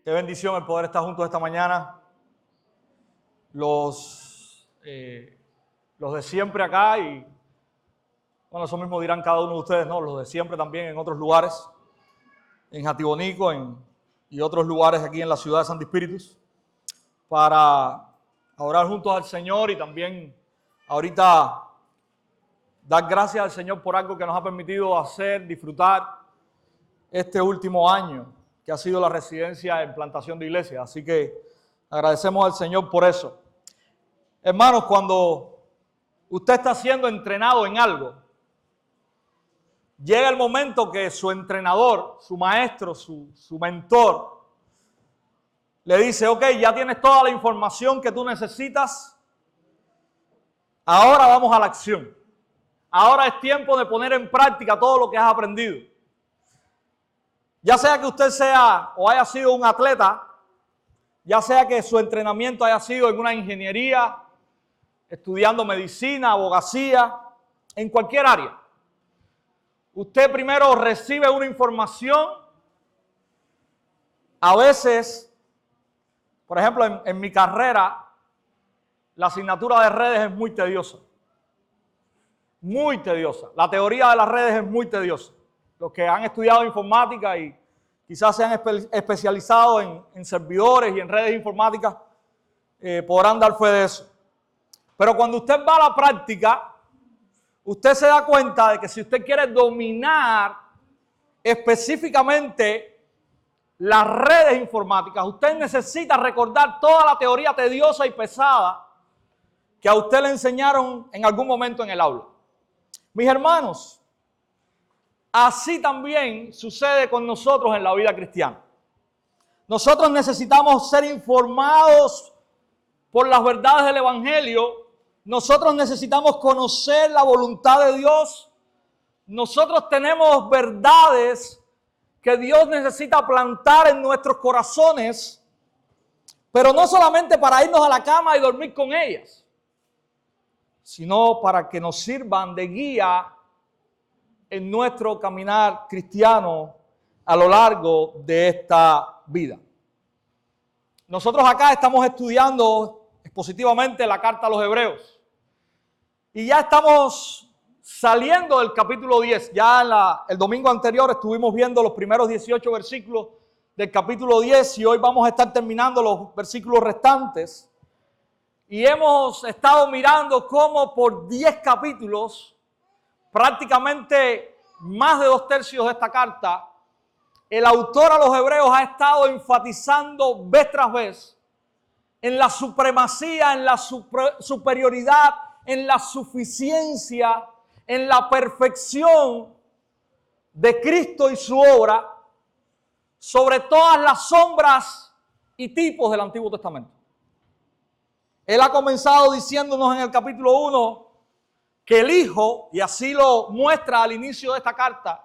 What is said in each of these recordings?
Qué bendición el poder estar juntos esta mañana. Los de siempre acá y, bueno, eso mismo dirán cada uno de ustedes, ¿no? Los de siempre también en otros lugares, en Jatibonico y otros lugares aquí en la ciudad de Santo Espíritus, para orar juntos al Señor y también ahorita dar gracias al Señor por algo que nos ha permitido hacer, disfrutar este último año, que ha sido la residencia en plantación de iglesia. Así que agradecemos al Señor por eso. Hermanos, cuando usted está siendo entrenado en algo, llega el momento que su entrenador, su maestro, su mentor, le dice, ok, ya tienes toda la información que tú necesitas, ahora vamos a la acción. Ahora es tiempo de poner en práctica todo lo que has aprendido. Ya sea que usted sea o haya sido un atleta, ya sea que su entrenamiento haya sido en una ingeniería, estudiando medicina, abogacía, en cualquier área. Usted primero recibe una información. A veces, por ejemplo, en mi carrera, la asignatura de redes es muy tediosa. Muy tediosa. La teoría de las redes es muy tediosa. Los que han estudiado informática y quizás se han especializado en servidores y en redes informáticas podrán dar fe de eso. Pero cuando usted va a la práctica, usted se da cuenta de que si usted quiere dominar específicamente las redes informáticas, usted necesita recordar toda la teoría tediosa y pesada que a usted le enseñaron en algún momento en el aula. Mis hermanos, así también sucede con nosotros en la vida cristiana. Nosotros necesitamos ser informados por las verdades del Evangelio. Nosotros necesitamos conocer la voluntad de Dios. Nosotros tenemos verdades que Dios necesita plantar en nuestros corazones, pero no solamente para irnos a la cama y dormir con ellas, sino para que nos sirvan de guía en nuestro caminar cristiano a lo largo de esta vida. Nosotros acá estamos estudiando expositivamente la carta a los Hebreos y ya estamos saliendo del capítulo 10. Ya el domingo anterior estuvimos viendo los primeros 18 versículos del capítulo 10 y hoy vamos a estar terminando los versículos restantes. Y hemos estado mirando cómo por 10 capítulos, prácticamente más de 2/3 de esta carta, el autor a los Hebreos ha estado enfatizando vez tras vez en la supremacía, en la superioridad, en la suficiencia, en la perfección de Cristo y su obra sobre todas las sombras y tipos del Antiguo Testamento. Él ha comenzado diciéndonos en el capítulo 1 que el Hijo, y así lo muestra al inicio de esta carta,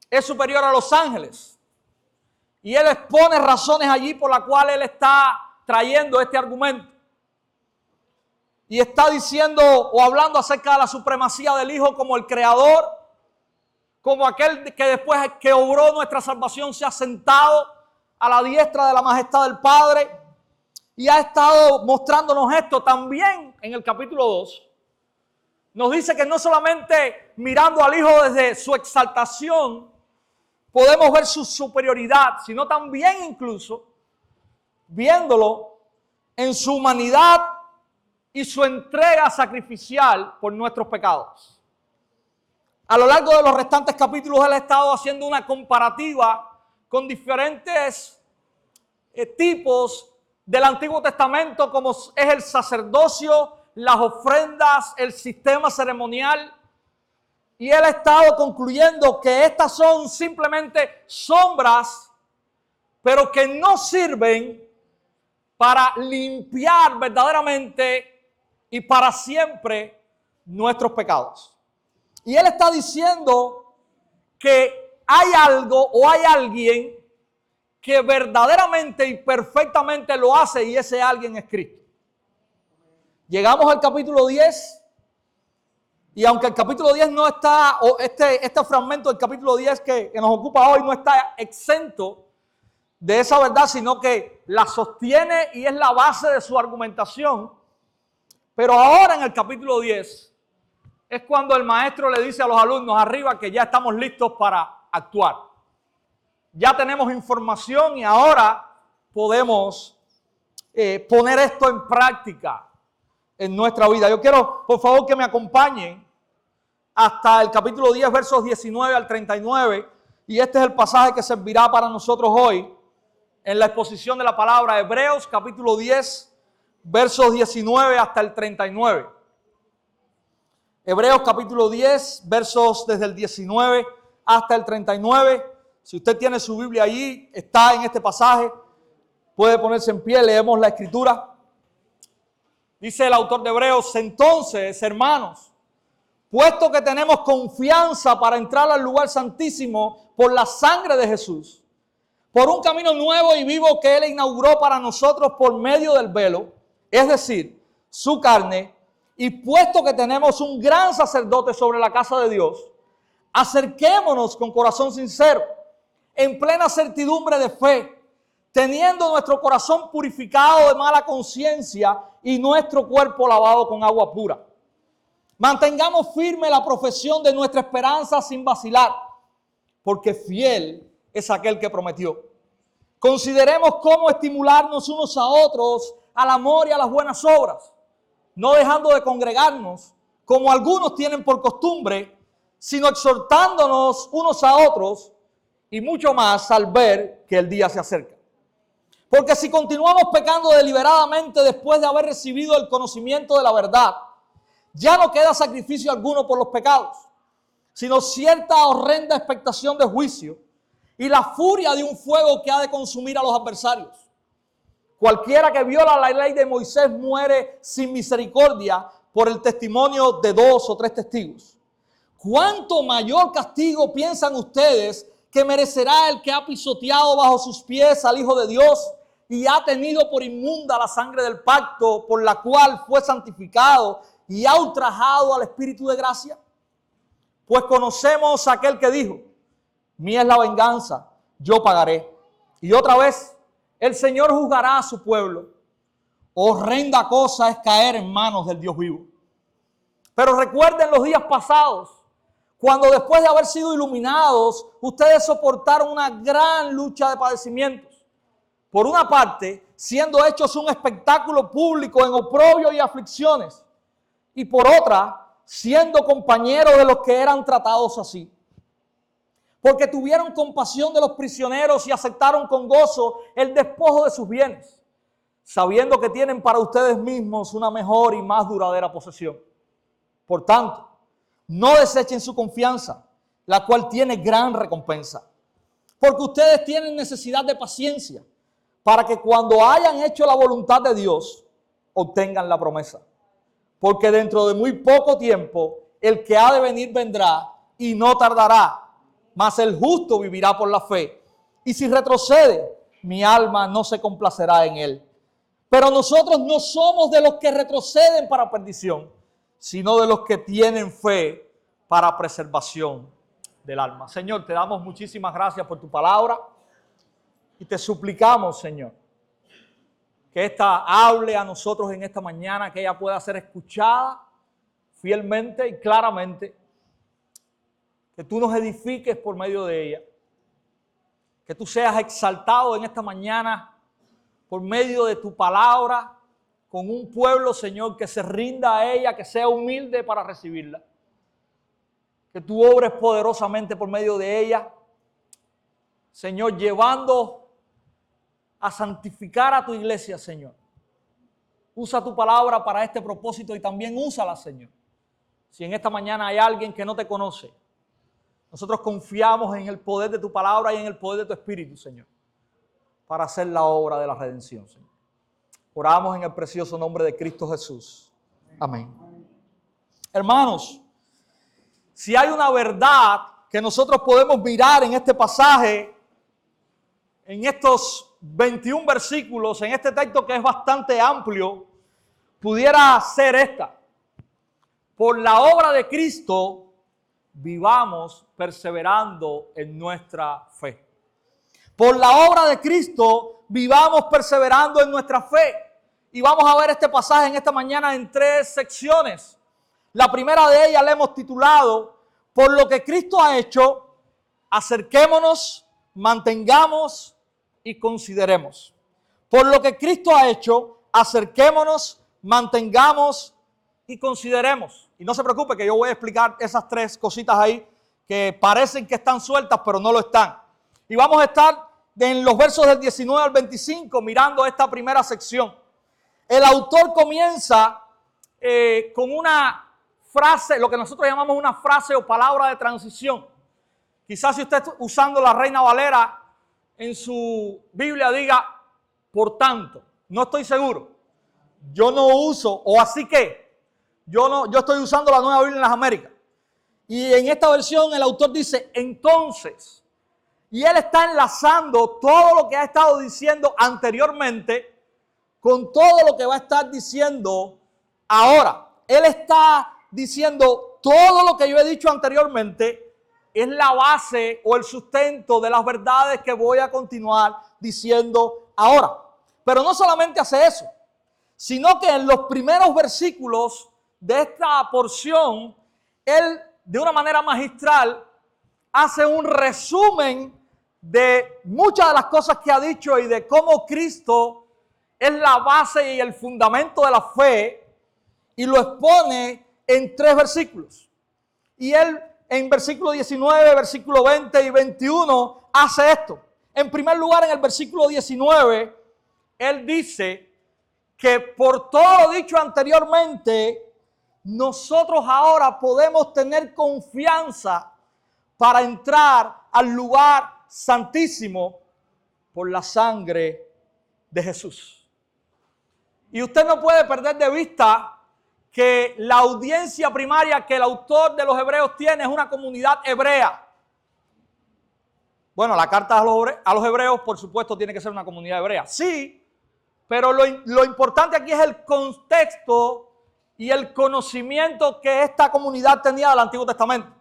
es superior a los ángeles. Y él expone razones allí por las cuales él está trayendo este argumento. Y está diciendo o hablando acerca de la supremacía del Hijo como el Creador, como aquel que después que obró nuestra salvación se ha sentado a la diestra de la majestad del Padre. Y ha estado mostrándonos esto también en el capítulo 2. Nos dice que no solamente mirando al Hijo desde su exaltación podemos ver su superioridad, sino también incluso viéndolo en su humanidad y su entrega sacrificial por nuestros pecados. A lo largo de los restantes capítulos él ha estado haciendo una comparativa con diferentes tipos del Antiguo Testamento, como es el sacerdocio, las ofrendas, el sistema ceremonial. Y él ha estado concluyendo que estas son simplemente sombras, pero que no sirven para limpiar verdaderamente y para siempre nuestros pecados. Y él está diciendo que hay algo o hay alguien que verdaderamente y perfectamente lo hace, y ese alguien es Cristo. Llegamos al capítulo 10 y aunque el capítulo 10 no está, o este fragmento del capítulo 10 que nos ocupa hoy no está exento de esa verdad, sino que la sostiene y es la base de su argumentación. Pero ahora en el capítulo 10 es cuando el maestro le dice a los alumnos arriba que ya estamos listos para actuar. Ya tenemos información y ahora podemos poner esto en práctica en nuestra vida. Yo quiero, por favor, que me acompañen hasta el capítulo 10, versos 19 al 39. Y este es el pasaje que servirá para nosotros hoy en la exposición de la palabra. Hebreos, capítulo 10, versos 19 hasta el 39. Hebreos, capítulo 10, versos desde el 19 hasta el 39. Si usted tiene su Biblia allí, está en este pasaje. Puede ponerse en pie, leemos la escritura. Dice el autor de Hebreos: entonces, hermanos, puesto que tenemos confianza para entrar al lugar santísimo por la sangre de Jesús, por un camino nuevo y vivo que Él inauguró para nosotros por medio del velo, es decir, su carne, y puesto que tenemos un gran sacerdote sobre la casa de Dios, acerquémonos con corazón sincero, en plena certidumbre de fe, teniendo nuestro corazón purificado de mala conciencia y nuestro cuerpo lavado con agua pura. Mantengamos firme la profesión de nuestra esperanza sin vacilar, porque fiel es aquel que prometió. Consideremos cómo estimularnos unos a otros al amor y a las buenas obras, no dejando de congregarnos, como algunos tienen por costumbre, sino exhortándonos unos a otros, y mucho más al ver que el día se acerca. Porque si continuamos pecando deliberadamente después de haber recibido el conocimiento de la verdad, ya no queda sacrificio alguno por los pecados, sino cierta horrenda expectación de juicio y la furia de un fuego que ha de consumir a los adversarios. Cualquiera que viola la ley de Moisés muere sin misericordia por el testimonio de 2 o 3 testigos. ¿Cuánto mayor castigo piensan ustedes que merecerá el que ha pisoteado bajo sus pies al Hijo de Dios y ha tenido por inmunda la sangre del pacto por la cual fue santificado y ha ultrajado al Espíritu de gracia? Pues conocemos a aquel que dijo: mía es la venganza, yo pagaré. Y otra vez, el Señor juzgará a su pueblo. Horrenda cosa es caer en manos del Dios vivo. Pero recuerden los días pasados, cuando después de haber sido iluminados, ustedes soportaron una gran lucha de padecimientos. Por una parte, siendo hechos un espectáculo público en oprobio y aflicciones. Y por otra, siendo compañeros de los que eran tratados así. Porque tuvieron compasión de los prisioneros y aceptaron con gozo el despojo de sus bienes, sabiendo que tienen para ustedes mismos una mejor y más duradera posesión. Por tanto, no desechen su confianza, la cual tiene gran recompensa. Porque ustedes tienen necesidad de paciencia, para que cuando hayan hecho la voluntad de Dios, obtengan la promesa. Porque dentro de muy poco tiempo, el que ha de venir vendrá y no tardará, mas el justo vivirá por la fe. Y si retrocede, mi alma no se complacerá en él. Pero nosotros no somos de los que retroceden para perdición, sino de los que tienen fe para preservación del alma. Señor, te damos muchísimas gracias por tu palabra y te suplicamos, Señor, que esta hable a nosotros en esta mañana, que ella pueda ser escuchada fielmente y claramente, que tú nos edifiques por medio de ella, que tú seas exaltado en esta mañana por medio de tu palabra, con un pueblo, Señor, que se rinda a ella, que sea humilde para recibirla. Que tú obres poderosamente por medio de ella, Señor, llevando a santificar a tu iglesia, Señor. Usa tu palabra para este propósito y también úsala, Señor. Si en esta mañana hay alguien que no te conoce, nosotros confiamos en el poder de tu palabra y en el poder de tu Espíritu, Señor, para hacer la obra de la redención, Señor. Oramos en el precioso nombre de Cristo Jesús. Amén. Hermanos, si hay una verdad que nosotros podemos mirar en este pasaje, en estos 21 versículos, en este texto que es bastante amplio, pudiera ser esta: por la obra de Cristo, vivamos perseverando en nuestra fe. por la obra de Cristo, vivamos perseverando en nuestra fe. Y vamos a ver este pasaje en esta mañana en 3 secciones. La primera de ellas la hemos titulado, por lo que Cristo ha hecho, acerquémonos, mantengamos y consideremos. Por lo que Cristo ha hecho, acerquémonos, mantengamos y consideremos. Y no se preocupe que yo voy a explicar esas 3 cositas ahí que parecen que están sueltas, pero no lo están. Y vamos a estar en los versos del 19 al 25 mirando esta primera sección. El autor comienza con una frase, lo que nosotros llamamos una frase o palabra de transición. Quizás si usted está usando la Reina Valera en su Biblia diga, por tanto, no estoy seguro. Yo no uso, o así que, yo estoy usando la Nueva Biblia en las Américas. Y en esta versión el autor dice, entonces, y él está enlazando todo lo que ha estado diciendo anteriormente con todo lo que va a estar diciendo ahora. Él está diciendo todo lo que yo he dicho anteriormente es la base o el sustento de las verdades que voy a continuar diciendo ahora. Pero no solamente hace eso, sino que en los primeros versículos de esta porción, él de una manera magistral hace un resumen de muchas de las cosas que ha dicho y de cómo Cristo es la base y el fundamento de la fe, y lo expone en 3 versículos. Y él en versículo 19, versículo 20 y 21 hace esto. En primer lugar, en el versículo 19, él dice que por todo lo dicho anteriormente, nosotros ahora podemos tener confianza para entrar al lugar santísimo por la sangre de Jesús. Y usted no puede perder de vista que la audiencia primaria que el autor de los Hebreos tiene es una comunidad hebrea. Bueno, la carta a los Hebreos, por supuesto, tiene que ser una comunidad hebrea. Sí, pero lo importante aquí es el contexto y el conocimiento que esta comunidad tenía del Antiguo Testamento.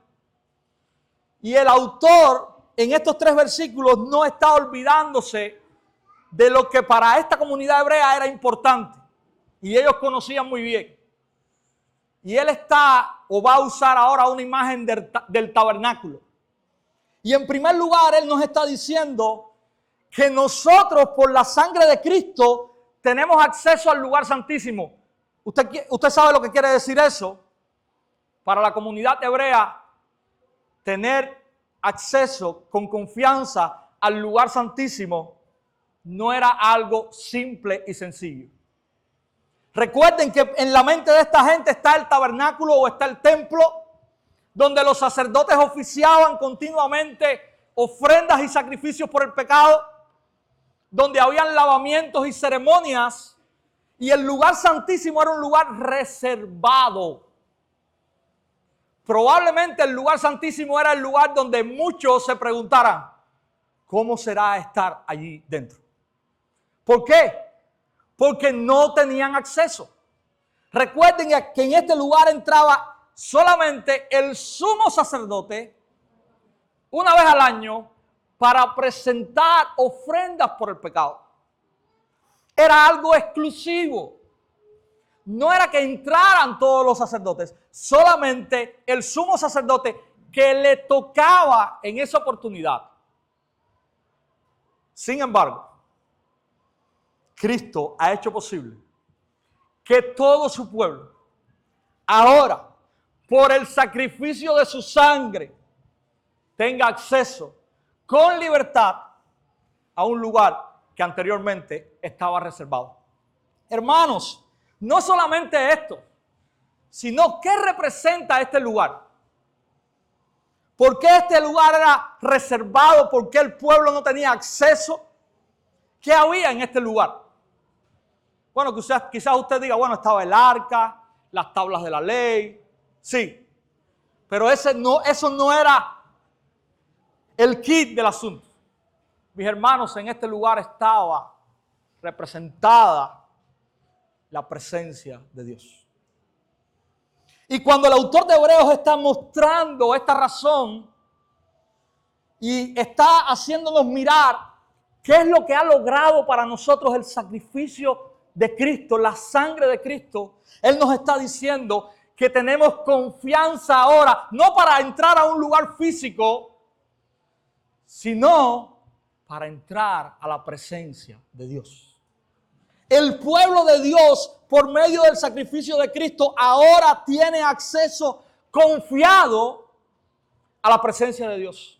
Y el autor en estos 3 versículos no está olvidándose de lo que para esta comunidad hebrea era importante. Y ellos conocían muy bien. Y él está o va a usar ahora una imagen del tabernáculo. Y en primer lugar, él nos está diciendo que nosotros por la sangre de Cristo tenemos acceso al lugar santísimo. Usted sabe lo que quiere decir eso. Para la comunidad hebrea, tener acceso con confianza al lugar santísimo no era algo simple y sencillo. Recuerden que en la mente de esta gente está el tabernáculo o está el templo, donde los sacerdotes oficiaban continuamente ofrendas y sacrificios por el pecado, donde habían lavamientos y ceremonias, y el lugar santísimo era un lugar reservado. Probablemente el lugar santísimo era el lugar donde muchos se preguntaran, ¿cómo será estar allí dentro? ¿Por qué? Porque no tenían acceso. Recuerden que en este lugar entraba solamente el sumo sacerdote una vez al año para presentar ofrendas por el pecado. Era algo exclusivo. No era que entraran todos los sacerdotes, solamente el sumo sacerdote que le tocaba en esa oportunidad. Sin embargo, Cristo ha hecho posible que todo su pueblo, ahora, por el sacrificio de su sangre, tenga acceso con libertad a un lugar que anteriormente estaba reservado. Hermanos, no solamente esto, sino qué representa este lugar. ¿Por qué este lugar era reservado? ¿Por qué el pueblo no tenía acceso? ¿Qué había en este lugar? Bueno, quizás usted diga, bueno, estaba el arca, las tablas de la ley, sí. Pero eso no era el kit del asunto. Mis hermanos, en este lugar estaba representada la presencia de Dios. Y cuando el autor de Hebreos está mostrando esta razón y está haciéndonos mirar ¿Qué es lo que ha logrado para nosotros el sacrificio de Cristo, la sangre de Cristo? Él nos está diciendo que tenemos confianza ahora, no para entrar a un lugar físico, sino para entrar a la presencia de Dios. El pueblo de Dios, por medio del sacrificio de Cristo, ahora tiene acceso confiado a la presencia de Dios.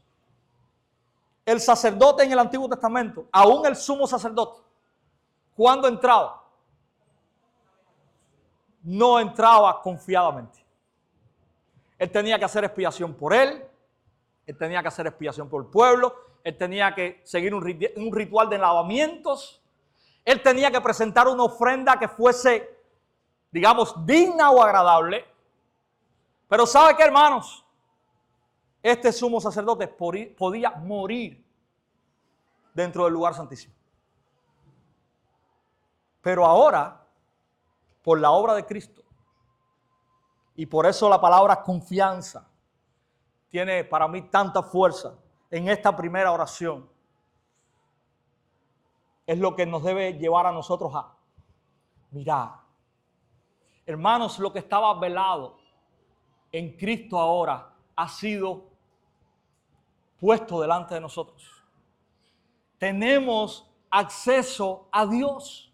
El sacerdote en el Antiguo Testamento, aún el sumo sacerdote, cuando entraba, no entraba confiadamente. Él tenía que hacer expiación por él tenía que hacer expiación por el pueblo, él tenía que seguir un ritual de lavamientos, él tenía que presentar una ofrenda que fuese, digamos, digna o agradable. Pero ¿sabe qué, hermanos? Este sumo sacerdote podía morir dentro del lugar santísimo. Pero ahora, por la obra de Cristo, y por eso la palabra confianza tiene para mí tanta fuerza en esta primera oración, es lo que nos debe llevar a nosotros a mirar. Hermanos, lo que estaba velado en Cristo ahora ha sido puesto delante de nosotros. Tenemos acceso a Dios.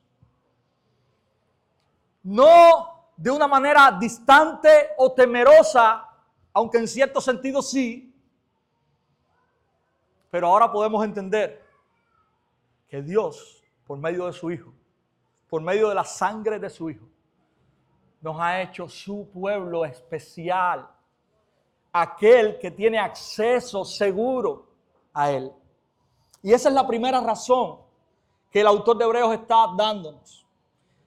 No de una manera distante o temerosa, aunque en cierto sentido sí, pero ahora podemos entender que Dios, por medio de su Hijo, por medio de la sangre de su Hijo, nos ha hecho su pueblo especial, aquel que tiene acceso seguro a Él. Y esa es la primera razón que el autor de Hebreos está dándonos.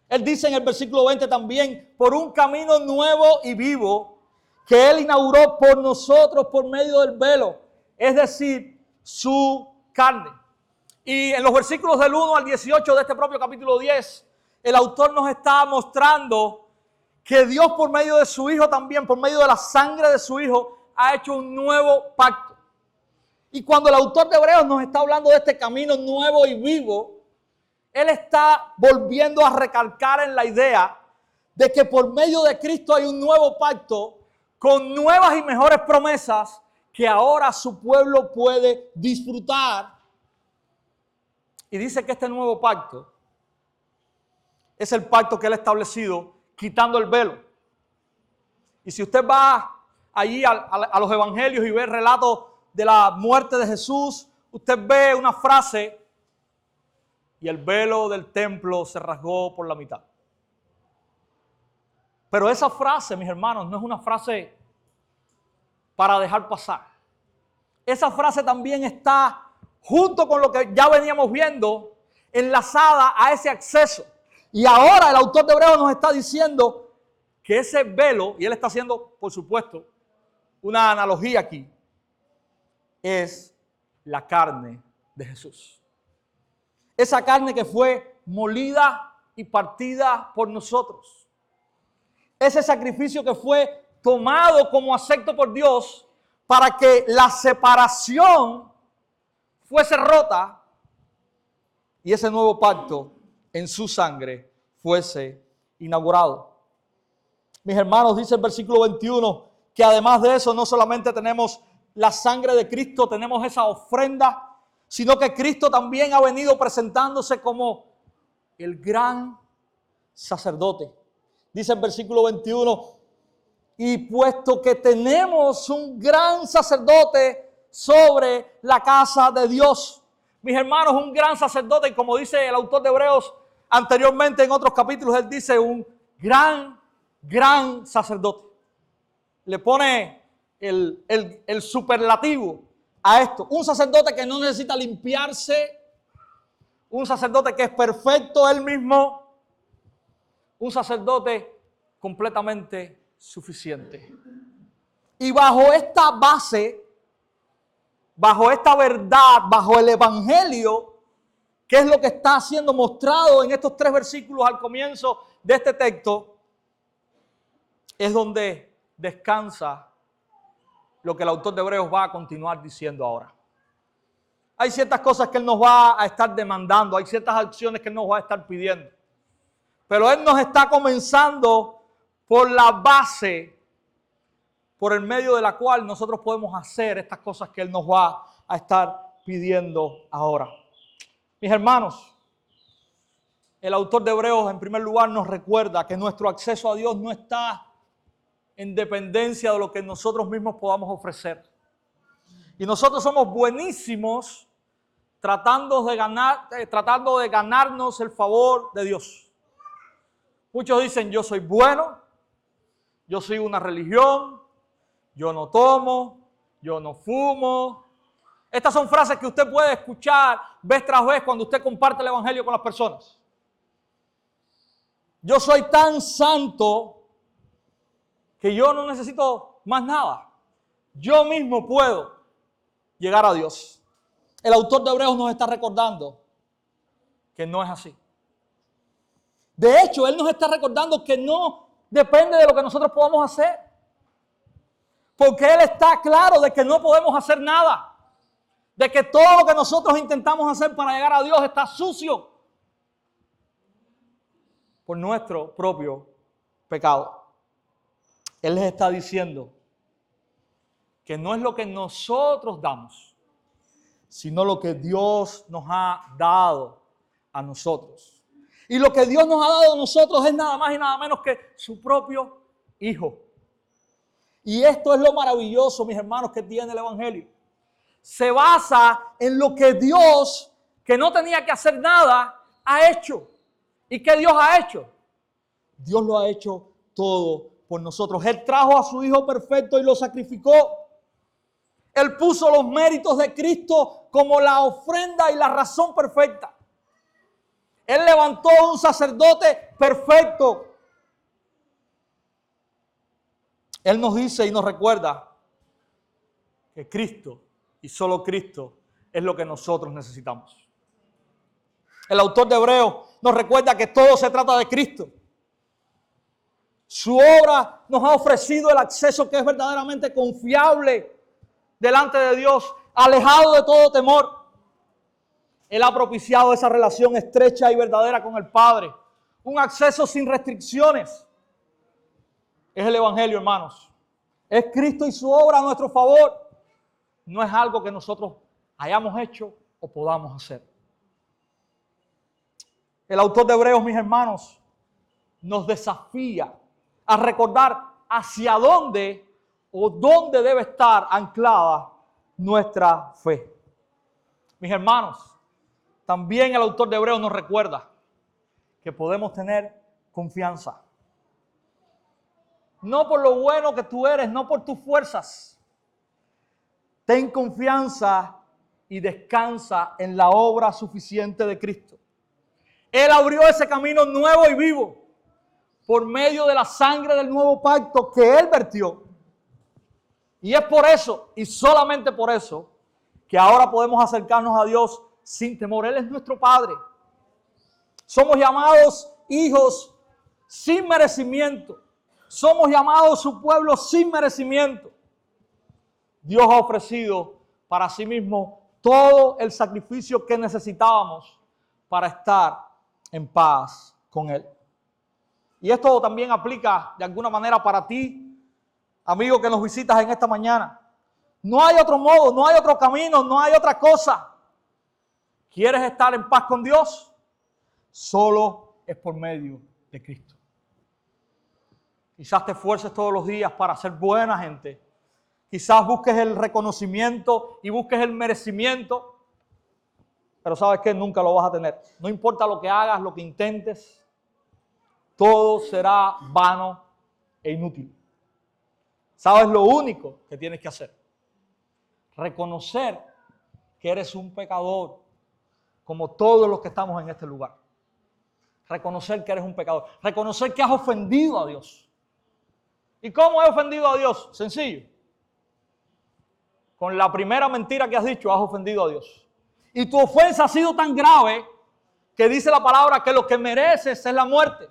Él dice en el versículo 20 también, por un camino nuevo y vivo que Él inauguró por nosotros por medio del velo, es decir, su carne. Y en los versículos del 1 al 18 de este propio capítulo 10, el autor nos está mostrando que Dios por medio de su Hijo también, por medio de la sangre de su Hijo, ha hecho un nuevo pacto. Y cuando el autor de Hebreos nos está hablando de este camino nuevo y vivo, él está volviendo a recalcar en la idea de que por medio de Cristo hay un nuevo pacto con nuevas y mejores promesas que ahora su pueblo puede disfrutar. Y dice que este nuevo pacto es el pacto que él ha establecido quitando el velo. Y si usted va allí a los evangelios y ve el relato de la muerte de Jesús, usted ve una frase: y el velo del templo se rasgó por la mitad. Pero esa frase, mis hermanos, no es una frase para dejar pasar. Esa frase también está junto con lo que ya veníamos viendo, enlazada a ese acceso. Y ahora el autor de Hebreos nos está diciendo que ese velo, y él está haciendo, por supuesto, una analogía aquí, es la carne de Jesús. Esa carne que fue molida y partida por nosotros. Ese sacrificio que fue tomado como acepto por Dios para que la separación fuese rota y ese nuevo pacto en su sangre fuese inaugurado. Mis hermanos, dice el versículo 21, que además de eso no solamente tenemos la sangre de Cristo, tenemos esa ofrenda, sino que Cristo también ha venido presentándose como el gran sacerdote. Dice el versículo 21, y puesto que tenemos un gran sacerdote sobre la casa de Dios. Mis hermanos, un gran sacerdote, y como dice el autor de Hebreos anteriormente en otros capítulos, él dice un gran sacerdote. Le pone el superlativo a esto. Un sacerdote que no necesita limpiarse, un sacerdote que es perfecto él mismo, un sacerdote completamente suficiente. Y bajo esta base, bajo esta verdad, bajo el evangelio, que es lo que está siendo mostrado en estos 3 versículos al comienzo de este texto, es donde descansa lo que el autor de Hebreos va a continuar diciendo ahora. Hay ciertas cosas que Él nos va a estar demandando, hay ciertas acciones que Él nos va a estar pidiendo. Pero Él nos está comenzando por la base, por el medio de la cual nosotros podemos hacer estas cosas que Él nos va a estar pidiendo ahora. Mis hermanos, el autor de Hebreos en primer lugar nos recuerda que nuestro acceso a Dios no está en dependencia de lo que nosotros mismos podamos ofrecer. Y nosotros somos buenísimos tratando de ganarnos el favor de Dios. Muchos dicen, yo soy bueno, yo sigo una religión, yo no tomo, yo no fumo. Estas son frases que usted puede escuchar vez tras vez cuando usted comparte el evangelio con las personas. Yo soy tan santo que yo no necesito más nada. Yo mismo puedo llegar a Dios. El autor de Hebreos nos está recordando que no es así. De hecho, Él nos está recordando que no depende de lo que nosotros podamos hacer. Porque Él está claro de que no podemos hacer nada. De que todo lo que nosotros intentamos hacer para llegar a Dios está sucio por nuestro propio pecado. Él les está diciendo que no es lo que nosotros damos, sino lo que Dios nos ha dado a nosotros. Y lo que Dios nos ha dado a nosotros es nada más y nada menos que su propio Hijo. Y esto es lo maravilloso, mis hermanos, que tiene el Evangelio. Se basa en lo que Dios, que no tenía que hacer nada, ha hecho. ¿Y qué Dios ha hecho? Dios lo ha hecho todo por nosotros. Él trajo a su Hijo perfecto y lo sacrificó. Él puso los méritos de Cristo como la ofrenda y la razón perfecta. Él levantó un sacerdote perfecto. Él nos dice y nos recuerda que Cristo y solo Cristo es lo que nosotros necesitamos. El autor de Hebreos nos recuerda que todo se trata de Cristo. Su obra nos ha ofrecido el acceso que es verdaderamente confiable delante de Dios, alejado de todo temor. Él ha propiciado esa relación estrecha y verdadera con el Padre. Un acceso sin restricciones. Es el Evangelio, hermanos. Es Cristo y su obra a nuestro favor. No es algo que nosotros hayamos hecho o podamos hacer. El autor de Hebreos, mis hermanos, nos desafía a recordar hacia dónde o dónde debe estar anclada nuestra fe. Mis hermanos, también el autor de Hebreos nos recuerda que podemos tener confianza. No por lo bueno que tú eres, no por tus fuerzas. Ten confianza y descansa en la obra suficiente de Cristo. Él abrió ese camino nuevo y vivo por medio de la sangre del nuevo pacto que Él vertió. Y es por eso, y solamente por eso, que ahora podemos acercarnos a Dios sin temor. Él es nuestro Padre. Somos llamados hijos sin merecimiento. Somos llamados su pueblo sin merecimiento. Dios ha ofrecido para sí mismo todo el sacrificio que necesitábamos para estar en paz con Él. Y esto también aplica de alguna manera para ti, amigo que nos visitas en esta mañana. No hay otro modo, no hay otro camino, no hay otra cosa. ¿Quieres estar en paz con Dios? Solo es por medio de Cristo. Quizás te esfuerces todos los días para ser buena gente. Quizás busques el reconocimiento y busques el merecimiento. Pero ¿sabes qué? Nunca lo vas a tener. No importa lo que hagas, lo que intentes. Todo será vano e inútil. ¿Sabes lo único que tienes que hacer? Reconocer que eres un pecador, como todos los que estamos en este lugar. Reconocer que eres un pecador. Reconocer que has ofendido a Dios. ¿Y cómo he ofendido a Dios? Sencillo. Con la primera mentira que has dicho, has ofendido a Dios. Y tu ofensa ha sido tan grave que dice la palabra que lo que mereces es la muerte.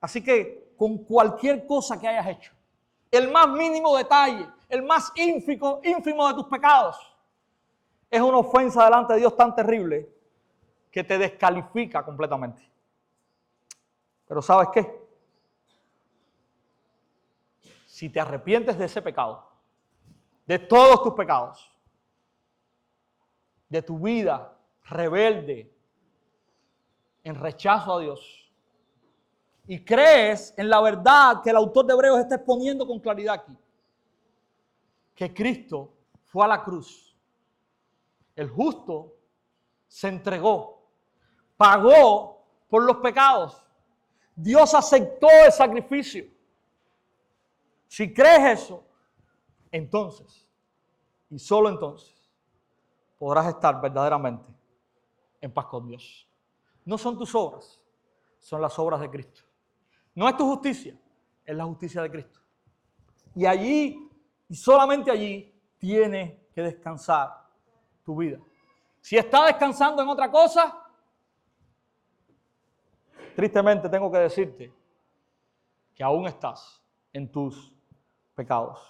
Así que con cualquier cosa que hayas hecho, el más mínimo detalle, el más ínfimo de tus pecados, es una ofensa delante de Dios tan terrible que te descalifica completamente. Pero ¿sabes qué? Si te arrepientes de ese pecado, de todos tus pecados, de tu vida rebelde, en rechazo a Dios, y crees en la verdad que el autor de Hebreos está exponiendo con claridad aquí, que Cristo fue a la cruz, el justo se entregó, pagó por los pecados, Dios aceptó el sacrificio. Si crees eso, entonces, y solo entonces, podrás estar verdaderamente en paz con Dios. No son tus obras, son las obras de Cristo. No es tu justicia, es la justicia de Cristo. Y allí, y solamente allí, tiene que descansar tu vida. Si estás descansando en otra cosa, tristemente tengo que decirte que aún estás en tus pecados.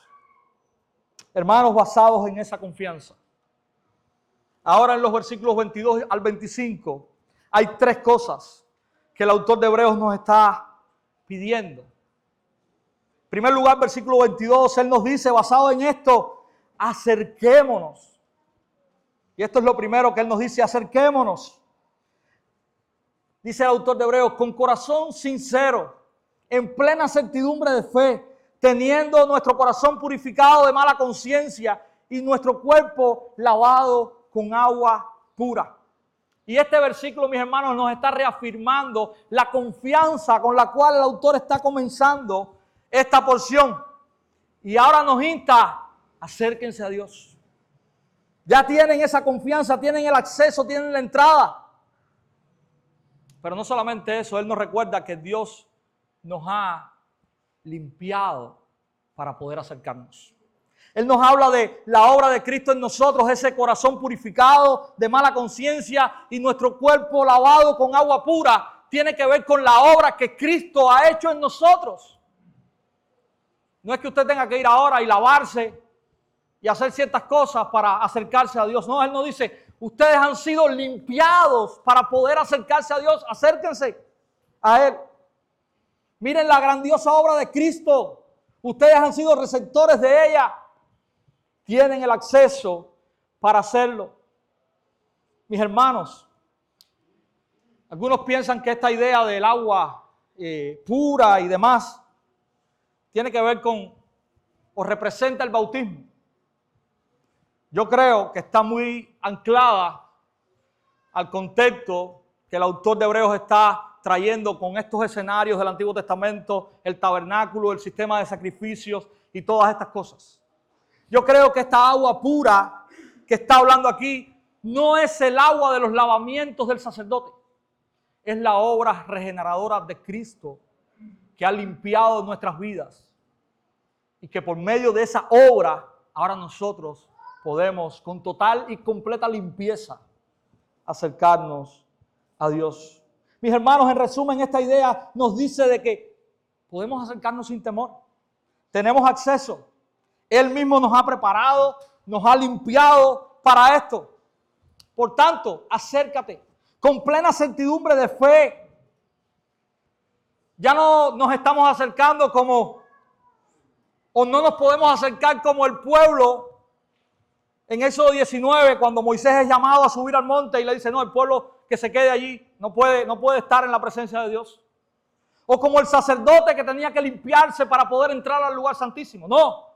Hermanos, basados en esa confianza, ahora en los versículos 22 al 25, hay tres cosas que el autor de Hebreos nos está pidiendo. En primer lugar, versículo 22, él nos dice, basado en esto, acerquémonos. Y esto es lo primero que él nos dice, acerquémonos. Dice el autor de Hebreos, con corazón sincero, en plena certidumbre de fe, teniendo nuestro corazón purificado de mala conciencia y nuestro cuerpo lavado con agua pura. Y este versículo, mis hermanos, nos está reafirmando la confianza con la cual el autor está comenzando esta porción. Y ahora nos insta, acérquense a Dios. Ya tienen esa confianza, tienen el acceso, tienen la entrada. Pero no solamente eso, Él nos recuerda que Dios nos ha limpiado para poder acercarnos. Él nos habla de la obra de Cristo en nosotros, ese corazón purificado de mala conciencia y nuestro cuerpo lavado con agua pura. Tiene que ver con la obra que Cristo ha hecho en nosotros. No es que usted tenga que ir ahora y lavarse y hacer ciertas cosas para acercarse a Dios. No, Él nos dice, ustedes han sido limpiados para poder acercarse a Dios. Acérquense a Él. Miren la grandiosa obra de Cristo. Ustedes han sido receptores de ella. Tienen el acceso para hacerlo. Mis hermanos, algunos piensan que esta idea del agua pura y demás tiene que ver con o representa el bautismo. Yo creo que está muy anclada al contexto que el autor de Hebreos está trayendo con estos escenarios del Antiguo Testamento, el tabernáculo, el sistema de sacrificios y todas estas cosas. Yo creo que esta agua pura que está hablando aquí no es el agua de los lavamientos del sacerdote. Es la obra regeneradora de Cristo que ha limpiado nuestras vidas. Y que por medio de esa obra, ahora nosotros podemos con total y completa limpieza acercarnos a Dios. Mis hermanos, en resumen, esta idea nos dice de que podemos acercarnos sin temor. Tenemos acceso. Él mismo nos ha preparado, nos ha limpiado para esto. Por tanto, acércate con plena certidumbre de fe. Ya no nos estamos acercando o no nos podemos acercar como el pueblo en Éxodo 19, cuando Moisés es llamado a subir al monte y le dice, no, el pueblo que se quede allí no puede estar en la presencia de Dios. O como el sacerdote que tenía que limpiarse para poder entrar al lugar santísimo. No.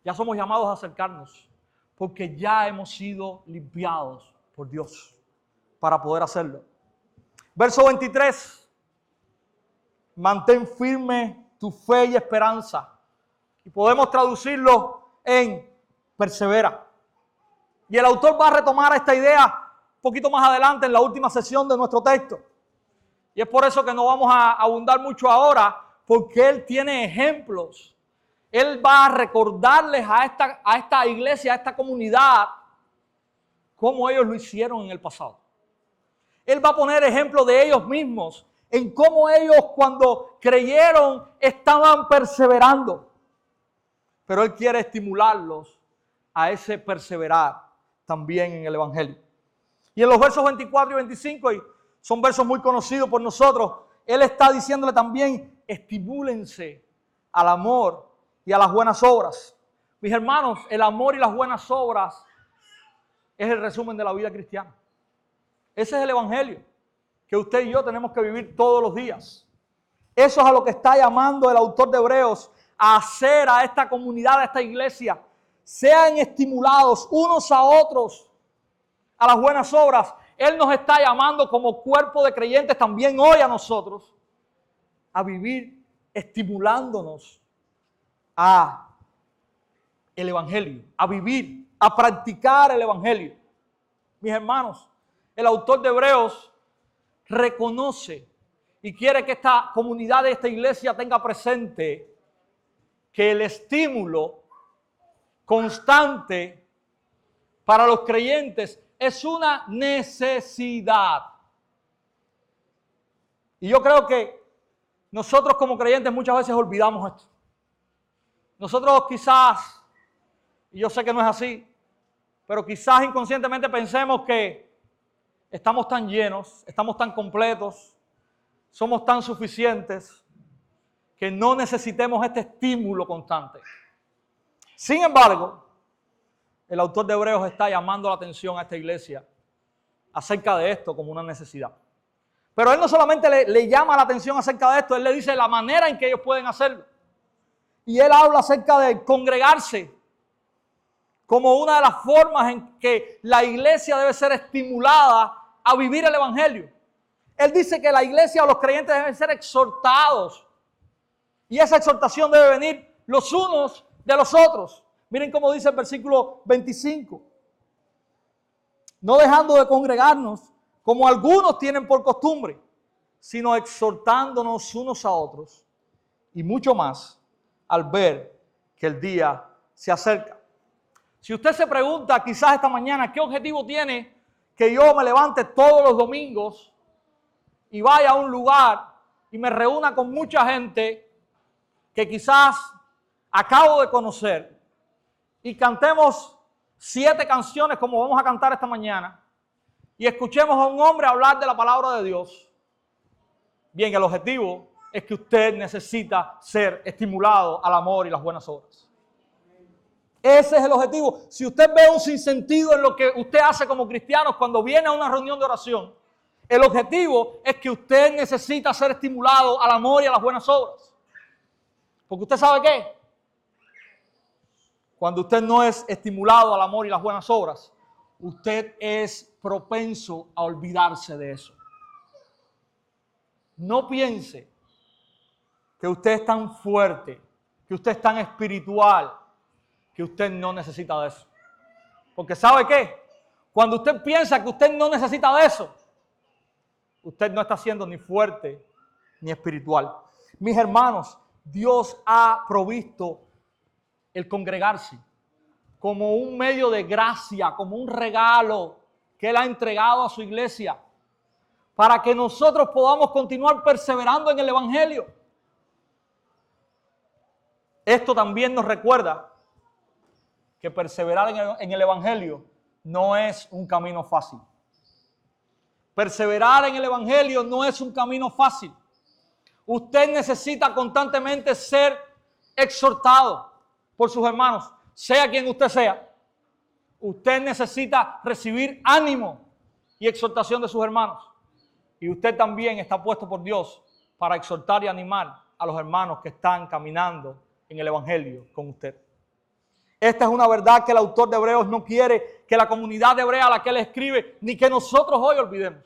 Ya somos llamados a acercarnos porque ya hemos sido limpiados por Dios para poder hacerlo. Verso 23. Mantén firme tu fe y esperanza. Y podemos traducirlo en persevera. Y el autor va a retomar esta idea un poquito más adelante en la última sesión de nuestro texto. Y es por eso que no vamos a abundar mucho ahora, porque él tiene ejemplos. Él va a recordarles a esta iglesia, a esta comunidad, cómo ellos lo hicieron en el pasado. Él va a poner ejemplos de ellos mismos, en cómo ellos cuando creyeron estaban perseverando. pero Él quiere estimularlos a ese perseverar también en el Evangelio. Y en los versos 24 y 25, y son versos muy conocidos por nosotros, Él está diciéndole también, estimúlense al amor y a las buenas obras. Mis hermanos, el amor y las buenas obras es el resumen de la vida cristiana. Ese es el Evangelio que usted y yo tenemos que vivir todos los días. Eso es a lo que está llamando el autor de Hebreos a hacer a esta comunidad, a esta iglesia. Sean estimulados unos a otros a las buenas obras. Él nos está llamando como cuerpo de creyentes también hoy a nosotros a vivir estimulándonos a el Evangelio, a vivir, a practicar el Evangelio. Mis hermanos, el autor de Hebreos reconoce y quiere que esta comunidad de esta iglesia tenga presente que el estímulo constante para los creyentes es una necesidad. Y yo creo que nosotros como creyentes muchas veces olvidamos esto. Nosotros quizás, y yo sé que no es así, pero quizás inconscientemente pensemos que estamos tan llenos, estamos tan completos, somos tan suficientes que no necesitemos este estímulo constante. Sin embargo, el autor de Hebreos está llamando la atención a esta iglesia acerca de esto como una necesidad. Pero él no solamente le llama la atención acerca de esto, él le dice la manera en que ellos pueden hacerlo. Y él habla acerca de congregarse como una de las formas en que la iglesia debe ser estimulada a vivir el Evangelio. Él dice que la iglesia o los creyentes deben ser exhortados. Y esa exhortación debe venir los unos de los otros. Miren cómo dice el versículo 25. No dejando de congregarnos, como algunos tienen por costumbre, sino exhortándonos unos a otros. Y mucho más al ver que el día se acerca. Si usted se pregunta quizás esta mañana, ¿qué objetivo tiene que yo me levante todos los domingos y vaya a un lugar y me reúna con mucha gente que quizás acabo de conocer y cantemos 7 canciones como vamos a cantar esta mañana y escuchemos a un hombre hablar de la palabra de Dios? Bien, el objetivo es que usted necesita ser estimulado al amor y las buenas obras. Ese es el objetivo. Si usted ve un sinsentido en lo que usted hace como cristiano cuando viene a una reunión de oración, el objetivo es que usted necesita ser estimulado al amor y a las buenas obras. Porque usted sabe qué, cuando usted no es estimulado al amor y las buenas obras, usted es propenso a olvidarse de eso. No piense que usted es tan fuerte, que usted es tan espiritual, que usted no necesita de eso. Porque ¿sabe qué? Cuando usted piensa que usted no necesita de eso, usted no está siendo ni fuerte ni espiritual. Mis hermanos, Dios ha provisto el congregarse como un medio de gracia, como un regalo que Él ha entregado a su iglesia para que nosotros podamos continuar perseverando en el Evangelio. Esto también nos recuerda que perseverar en el Evangelio no es un camino fácil. Perseverar en el Evangelio no es un camino fácil. Usted necesita constantemente ser exhortado por sus hermanos, sea quien usted sea. Usted necesita recibir ánimo y exhortación de sus hermanos. Y usted también está puesto por Dios para exhortar y animar a los hermanos que están caminando en el Evangelio con usted. Esta es una verdad que el autor de Hebreos no quiere que la comunidad hebrea a la que él escribe, ni que nosotros hoy olvidemos.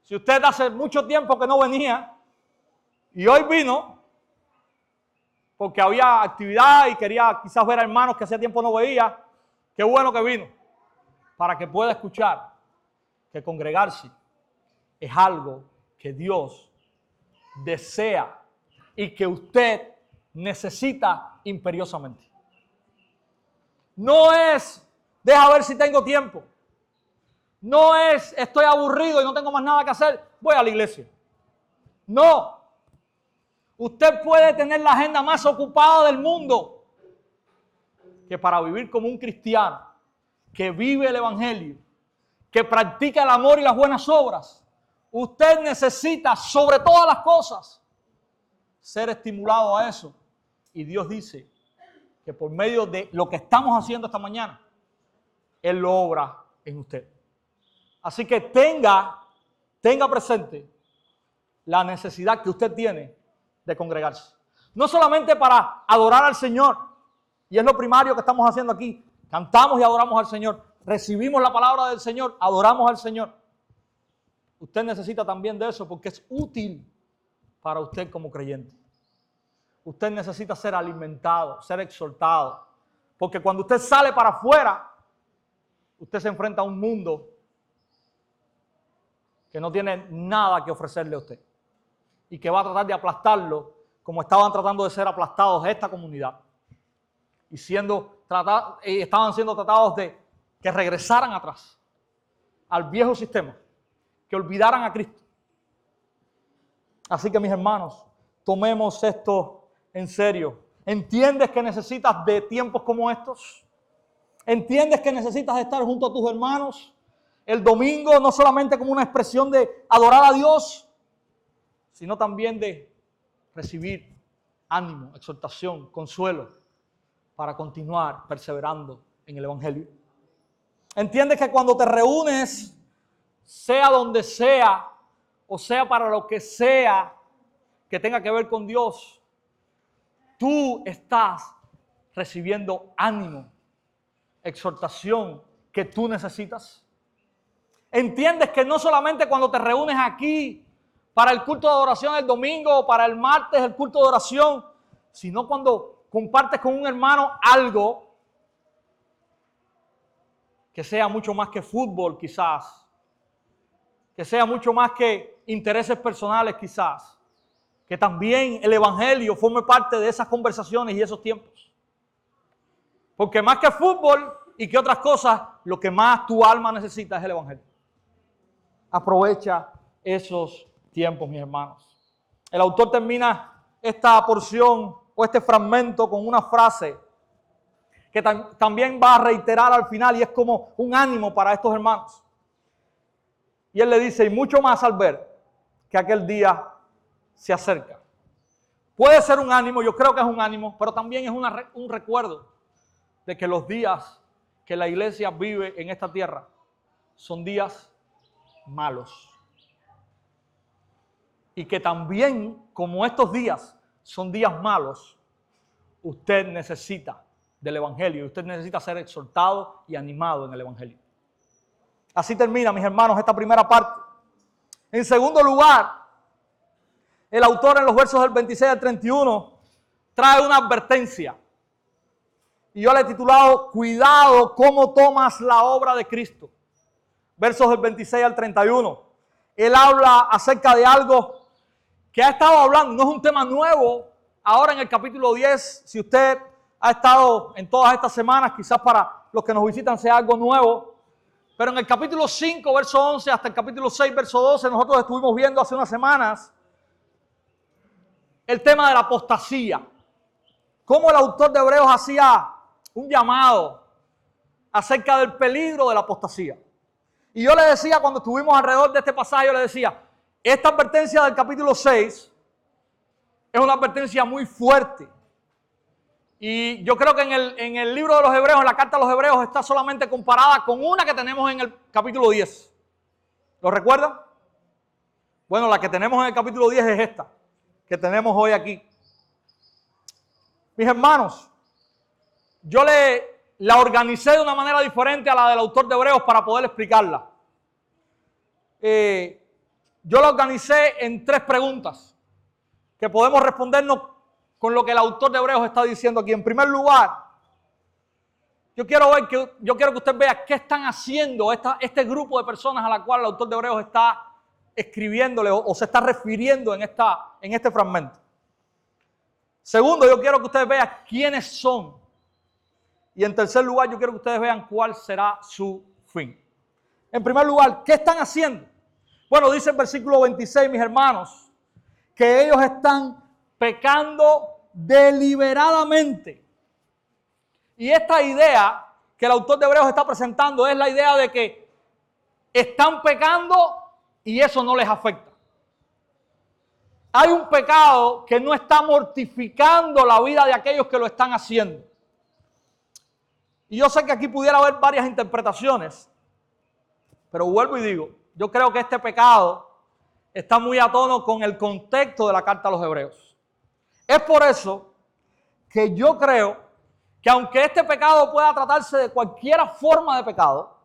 Si usted hace mucho tiempo que no venía y hoy vino porque había actividad y quería quizás ver a hermanos que hacía tiempo no veía, qué bueno que vino, para que pueda escuchar que congregarse es algo que Dios desea y que usted necesita imperiosamente. No es, deja ver si tengo tiempo. No es, estoy aburrido y no tengo más nada que hacer, voy a la iglesia. No. Usted puede tener la agenda más ocupada del mundo que para vivir como un cristiano, que vive el evangelio, que practica el amor y las buenas obras, usted necesita sobre todas las cosas ser estimulado a eso. Y Dios dice que por medio de lo que estamos haciendo esta mañana, Él lo obra en usted. Así que tenga presente la necesidad que usted tiene de congregarse. No solamente para adorar al Señor, y es lo primario que estamos haciendo aquí. Cantamos y adoramos al Señor. Recibimos la palabra del Señor, adoramos al Señor. Usted necesita también de eso porque es útil para usted como creyente. Usted necesita ser alimentado, ser exhortado. Porque cuando usted sale para afuera, usted se enfrenta a un mundo que no tiene nada que ofrecerle a usted. Y que va a tratar de aplastarlo como estaban tratando de ser aplastados esta comunidad. Y estaban siendo tratados de que regresaran atrás al viejo sistema, que olvidaran a Cristo. Así que mis hermanos, tomemos esto en serio. ¿Entiendes que necesitas de tiempos como estos? ¿Entiendes que necesitas estar junto a tus hermanos el domingo, no solamente como una expresión de adorar a Dios, sino también de recibir ánimo, exhortación, consuelo para continuar perseverando en el evangelio? ¿Entiendes que cuando te reúnes, sea donde sea, o sea para lo que sea que tenga que ver con Dios, tú estás recibiendo ánimo, exhortación que tú necesitas? ¿Entiendes que no solamente cuando te reúnes aquí para el culto de adoración el domingo o para el martes el culto de oración, sino cuando compartes con un hermano algo que sea mucho más que fútbol quizás, que sea mucho más que intereses personales quizás, que también el evangelio forme parte de esas conversaciones y esos tiempos? Porque más que fútbol y que otras cosas, lo que más tu alma necesita es el evangelio. Aprovecha esos tiempos, mis hermanos. El autor termina esta porción o este fragmento con una frase que también va a reiterar al final y es como un ánimo para estos hermanos. Y él le dice, y mucho más al ver que aquel día se acerca. Puede ser un ánimo, yo creo que es un ánimo, pero también es un recuerdo de que los días que la iglesia vive en esta tierra son días malos. Y que también, como estos días son días malos, usted necesita del evangelio. Usted necesita ser exhortado y animado en el evangelio. Así termina, mis hermanos, esta primera parte. En segundo lugar, el autor en los versos del 26 al 31 trae una advertencia. Y yo le he titulado, cuidado cómo tomas la obra de Cristo. Versos del 26 al 31. Él habla acerca de algo que ha estado hablando, no es un tema nuevo. Ahora en el capítulo 10, si usted ha estado en todas estas semanas, quizás para los que nos visitan sea algo nuevo. Pero en el capítulo 5, verso 11, hasta el capítulo 6, verso 12, nosotros estuvimos viendo hace unas semanas el tema de la apostasía. Cómo el autor de Hebreos hacía un llamado acerca del peligro de la apostasía. Y yo le decía, cuando estuvimos alrededor de este pasaje, yo le decía, esta advertencia del capítulo 6 es una advertencia muy fuerte. Y yo creo que en el libro de los Hebreos, en la carta a los Hebreos, está solamente comparada con una que tenemos en el capítulo 10. ¿Lo recuerdan? Bueno, la que tenemos en el capítulo 10 es esta, que tenemos hoy aquí. Mis hermanos, yo la organicé de una manera diferente a la del autor de Hebreos para poder explicarla. Yo la organicé en 3 preguntas que podemos respondernos con lo que el autor de Hebreos está diciendo aquí. En primer lugar, yo quiero que usted vea qué están haciendo este grupo de personas a la cual el autor de Hebreos está escribiéndole o se está refiriendo en este fragmento. Segundo, yo quiero que ustedes vean quiénes son. Y en tercer lugar, yo quiero que ustedes vean cuál será su fin. En primer lugar, ¿qué están haciendo? Bueno, dice el versículo 26, mis hermanos, que ellos están pecando deliberadamente. Y esta idea que el autor de Hebreos está presentando es la idea de que están pecando y eso no les afecta. Hay un pecado que no está mortificando la vida de aquellos que lo están haciendo. Y yo sé que aquí pudiera haber varias interpretaciones, pero vuelvo y digo, yo creo que este pecado está muy a tono con el contexto de la carta a los Hebreos. Es por eso que yo creo que aunque este pecado pueda tratarse de cualquier forma de pecado,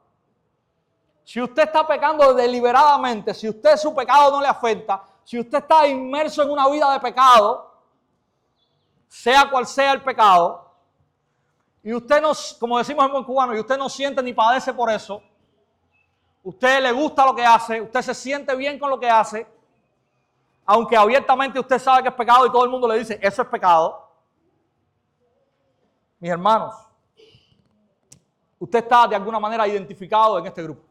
si usted está pecando deliberadamente, si usted su pecado no le afecta, si usted está inmerso en una vida de pecado, sea cual sea el pecado, y usted no, como decimos en buen cubano, y usted no siente ni padece por eso, usted le gusta lo que hace, usted se siente bien con lo que hace, aunque abiertamente usted sabe que es pecado y todo el mundo le dice, eso es pecado. Mis hermanos, usted está de alguna manera identificado en este grupo.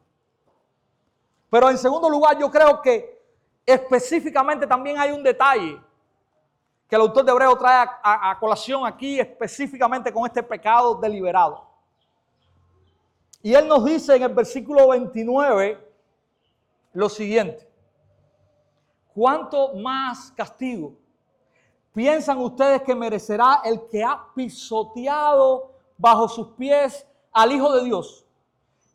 Pero en segundo lugar, yo creo que específicamente también hay un detalle que el autor de Hebreos trae a colación aquí específicamente con este pecado deliberado. Y él nos dice en el versículo 29 lo siguiente: ¿cuánto más castigo piensan ustedes que merecerá el que ha pisoteado bajo sus pies al Hijo de Dios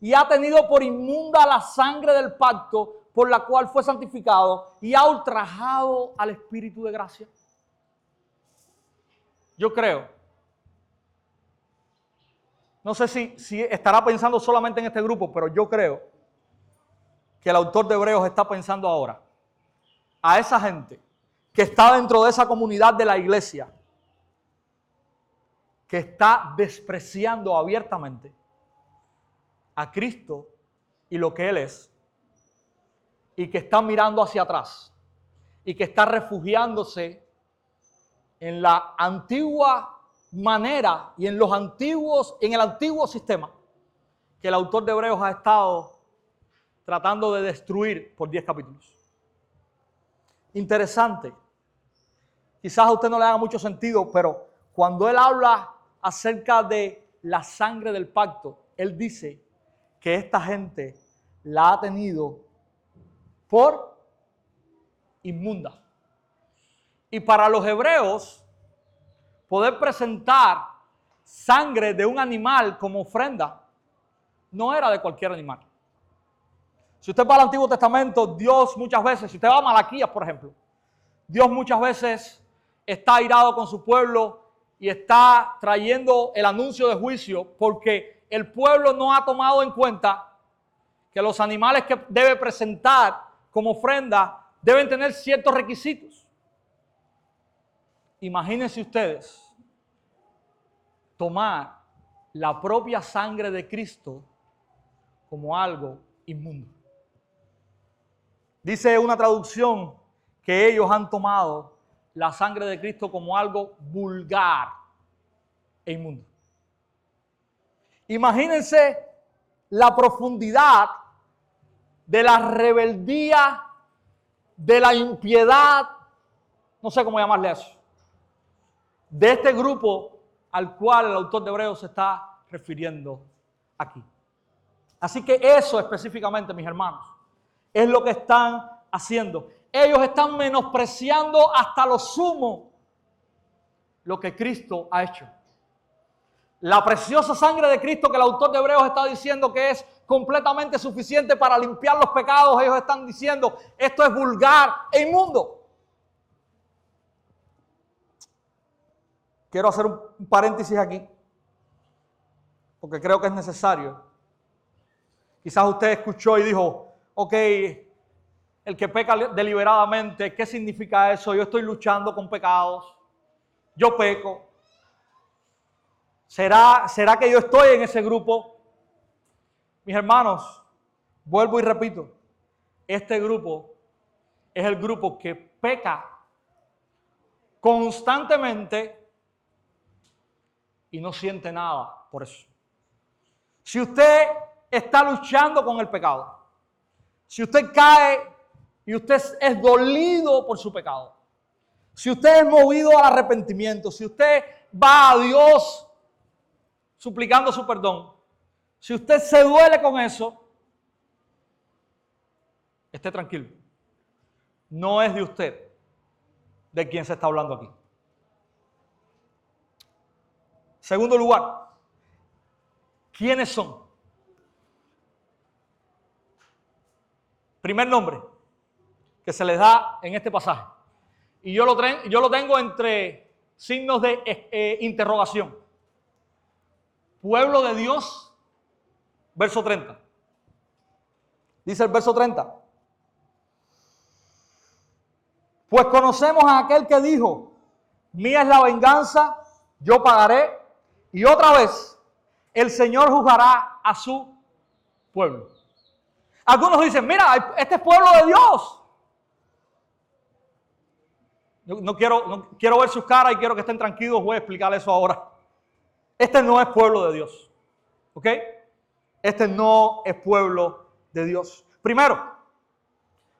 y ha tenido por inmunda la sangre del pacto por la cual fue santificado y ha ultrajado al Espíritu de gracia? Yo creo, no sé si estará pensando solamente en este grupo, pero yo creo que el autor de Hebreos está pensando ahora a esa gente que está dentro de esa comunidad de la iglesia, que está despreciando abiertamente a Cristo y lo que Él es, y que está mirando hacia atrás, y que está refugiándose en la antigua manera y en el antiguo sistema que el autor de Hebreos ha estado tratando de destruir por 10 capítulos. Interesante. Quizás a usted no le haga mucho sentido, pero cuando él habla acerca de la sangre del pacto, él dice que esta gente la ha tenido por inmunda. Y para los hebreos, poder presentar sangre de un animal como ofrenda no era de cualquier animal. Si usted va al Antiguo Testamento, Dios muchas veces, si usted va a Malaquías, por ejemplo, Dios muchas veces está airado con su pueblo y está trayendo el anuncio de juicio porque el pueblo no ha tomado en cuenta que los animales que debe presentar como ofrenda deben tener ciertos requisitos. Imagínense ustedes tomar la propia sangre de Cristo como algo inmundo. Dice una traducción que ellos han tomado la sangre de Cristo como algo vulgar e inmundo. Imagínense la profundidad de la rebeldía, de la impiedad, no sé cómo llamarle eso, de este grupo al cual el autor de Hebreos se está refiriendo aquí. Así que eso específicamente, mis hermanos, es lo que están haciendo. Ellos están menospreciando hasta lo sumo lo que Cristo ha hecho. La preciosa sangre de Cristo que el autor de Hebreos está diciendo que es completamente suficiente para limpiar los pecados, ellos están diciendo esto es vulgar e inmundo. Quiero hacer un paréntesis aquí, porque creo que es necesario. Quizás usted escuchó y dijo, ok, el que peca deliberadamente, ¿qué significa eso? Yo estoy luchando con pecados, yo peco. ¿Será que yo estoy en ese grupo? Mis hermanos, vuelvo y repito, este grupo es el grupo que peca constantemente y no siente nada por eso. Si usted está luchando con el pecado, si usted cae y usted es dolido por su pecado, si usted es movido al arrepentimiento, si usted va a Dios suplicando su perdón. Si usted se duele con eso, esté tranquilo. No es de usted de quien se está hablando aquí. Segundo lugar, ¿quiénes son? Primer nombre que se les da en este pasaje. Y yo lo tengo entre signos de interrogación. Pueblo de Dios, verso 30. Dice el verso 30. Pues conocemos a aquel que dijo, mía es la venganza, yo pagaré. Y otra vez, el Señor juzgará a su pueblo. Algunos dicen, mira, este es pueblo de Dios. No quiero ver sus caras y quiero que estén tranquilos. Voy a explicarles eso ahora. Este no es pueblo de Dios. ¿Ok? Este no es pueblo de Dios. Primero,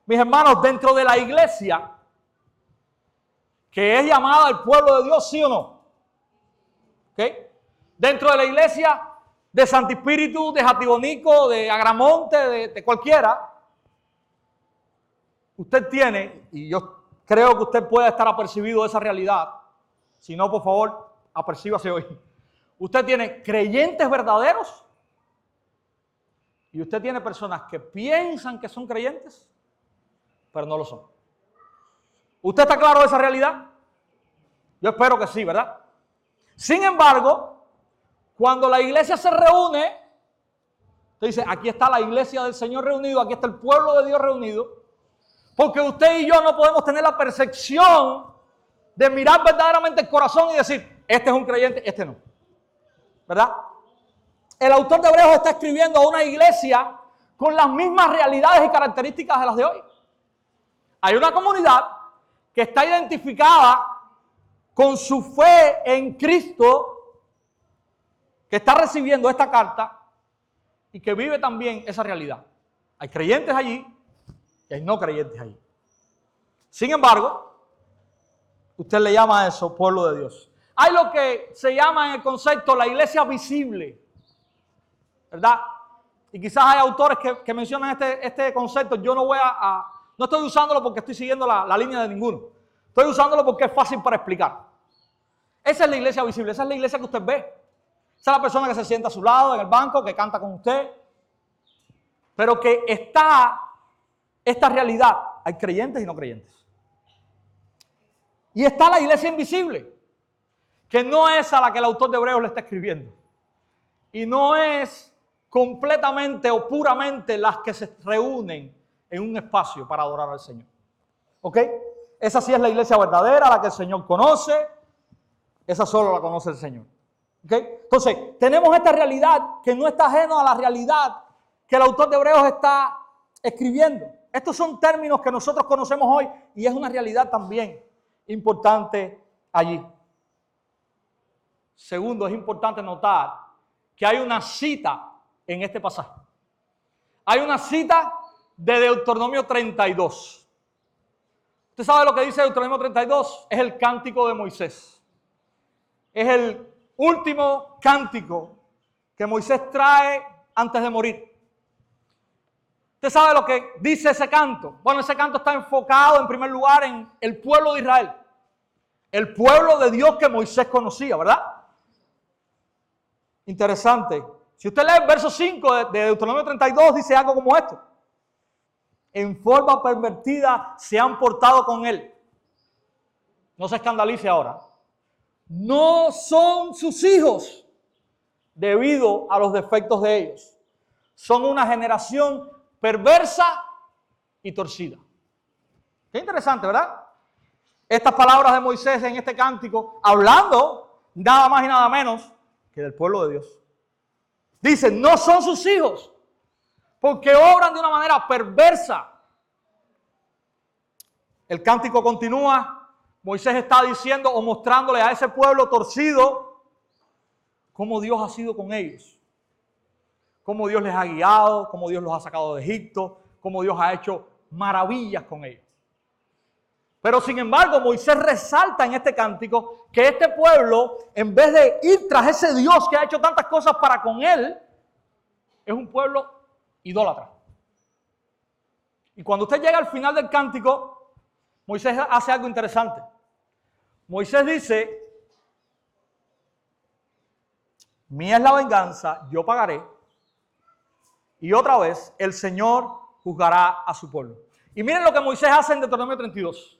mis hermanos, dentro de la iglesia, que es llamada el pueblo de Dios, ¿sí o no? ¿Ok? Dentro de la iglesia de Santo Espíritu, de Jatibonico, de Agramonte, de cualquiera, usted tiene, y yo creo que usted puede estar apercibido de esa realidad. Si no, por favor, apercíbase hoy. Usted tiene creyentes verdaderos y usted tiene personas que piensan que son creyentes, pero no lo son. ¿Usted está claro de esa realidad? Yo espero que sí, ¿verdad? Sin embargo, cuando la iglesia se reúne, usted dice, aquí está la iglesia del Señor reunido, aquí está el pueblo de Dios reunido, porque usted y yo no podemos tener la percepción de mirar verdaderamente el corazón y decir, este es un creyente, este no. ¿Verdad? El autor de Hebreos está escribiendo a una iglesia con las mismas realidades y características de las de hoy. Hay una comunidad que está identificada con su fe en Cristo, que está recibiendo esta carta y que vive también esa realidad. Hay creyentes allí y hay no creyentes allí. Sin embargo, usted le llama a eso pueblo de Dios. Hay lo que se llama en el concepto la iglesia visible, ¿verdad? Y quizás hay autores que mencionan este concepto. Yo no estoy usándolo porque estoy siguiendo la línea de ninguno. Estoy usándolo porque es fácil para explicar. Esa es la iglesia visible, esa es la iglesia que usted ve. Esa es la persona que se sienta a su lado en el banco, que canta con usted. Pero que está esta realidad. Hay creyentes y no creyentes. Y está la iglesia invisible, que no es a la que el autor de Hebreos le está escribiendo. Y no es completamente o puramente las que se reúnen en un espacio para adorar al Señor. ¿Ok? Esa sí es la iglesia verdadera, la que el Señor conoce. Esa solo la conoce el Señor. ¿Ok? Entonces, tenemos esta realidad que no está ajena a la realidad que el autor de Hebreos está escribiendo. Estos son términos que nosotros conocemos hoy y es una realidad también importante allí. Segundo, es importante notar que hay una cita en este pasaje. Hay una cita de Deuteronomio 32. ¿Usted sabe lo que dice Deuteronomio 32? Es el cántico de Moisés. Es el último cántico que Moisés trae antes de morir. ¿Usted sabe lo que dice ese canto? Bueno, ese canto está enfocado en primer lugar en el pueblo de Israel. El pueblo de Dios que Moisés conocía, ¿verdad? Interesante. Si usted lee el verso 5 de Deuteronomio 32, dice algo como esto. En forma pervertida se han portado con él. No se escandalice ahora. No son sus hijos debido a los defectos de ellos. Son una generación perversa y torcida. Qué interesante, ¿verdad? Estas palabras de Moisés en este cántico, hablando nada más y nada menos que del pueblo de Dios. Dice, no son sus hijos, porque obran de una manera perversa. El cántico continúa. Moisés está diciendo o mostrándole a ese pueblo torcido cómo Dios ha sido con ellos. Cómo Dios les ha guiado, cómo Dios los ha sacado de Egipto, cómo Dios ha hecho maravillas con ellos. Pero sin embargo, Moisés resalta en este cántico que este pueblo, en vez de ir tras ese Dios que ha hecho tantas cosas para con él, es un pueblo idólatra. Y cuando usted llega al final del cántico, Moisés hace algo interesante. Moisés dice: mía es la venganza, yo pagaré. Y otra vez, el Señor juzgará a su pueblo. Y miren lo que Moisés hace en Deuteronomio 32.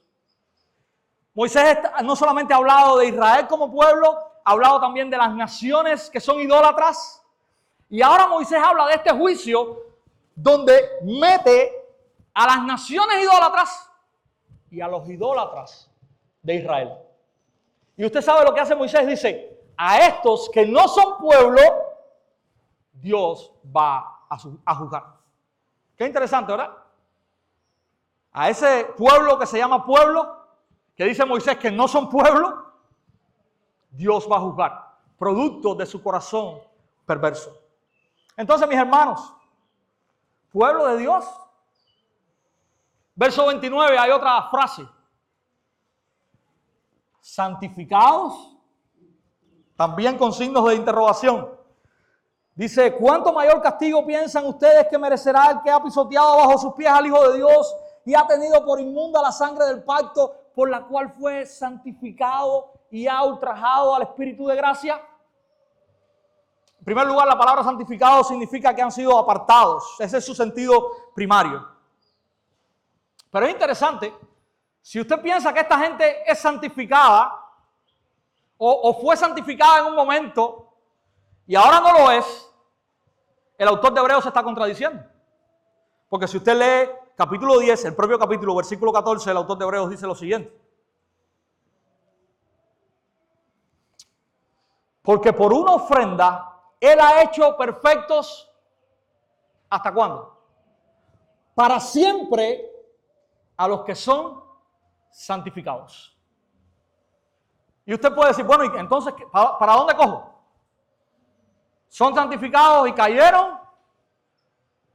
Moisés no solamente ha hablado de Israel como pueblo, ha hablado también de las naciones que son idólatras. Y ahora Moisés habla de este juicio donde mete a las naciones idólatras y a los idólatras de Israel. Y usted sabe lo que hace Moisés. Dice: a estos que no son pueblo, Dios va a juzgar. Qué interesante, ¿verdad? A ese pueblo que se llama pueblo, que dice Moisés que no son pueblo, Dios va a juzgar, producto de su corazón perverso. Entonces, mis hermanos, pueblo de Dios. Verso 29, hay otra frase. Santificados, también con signos de interrogación. Dice: ¿cuánto mayor castigo piensan ustedes que merecerá el que ha pisoteado bajo sus pies al Hijo de Dios y ha tenido por inmunda la sangre del pacto por la cual fue santificado y ha ultrajado al Espíritu de gracia? En primer lugar, la palabra santificado significa que han sido apartados. Ese es su sentido primario. Pero es interesante, si usted piensa que esta gente es santificada o fue santificada en un momento y ahora no lo es, el autor de Hebreos se está contradiciendo. Porque si usted lee capítulo 10, el propio capítulo, versículo 14, el autor de Hebreos dice lo siguiente: porque por una ofrenda Él ha hecho perfectos, ¿hasta cuándo? Para siempre a los que son santificados. Y usted puede decir: bueno, ¿y entonces para dónde cojo? ¿Son santificados y cayeron?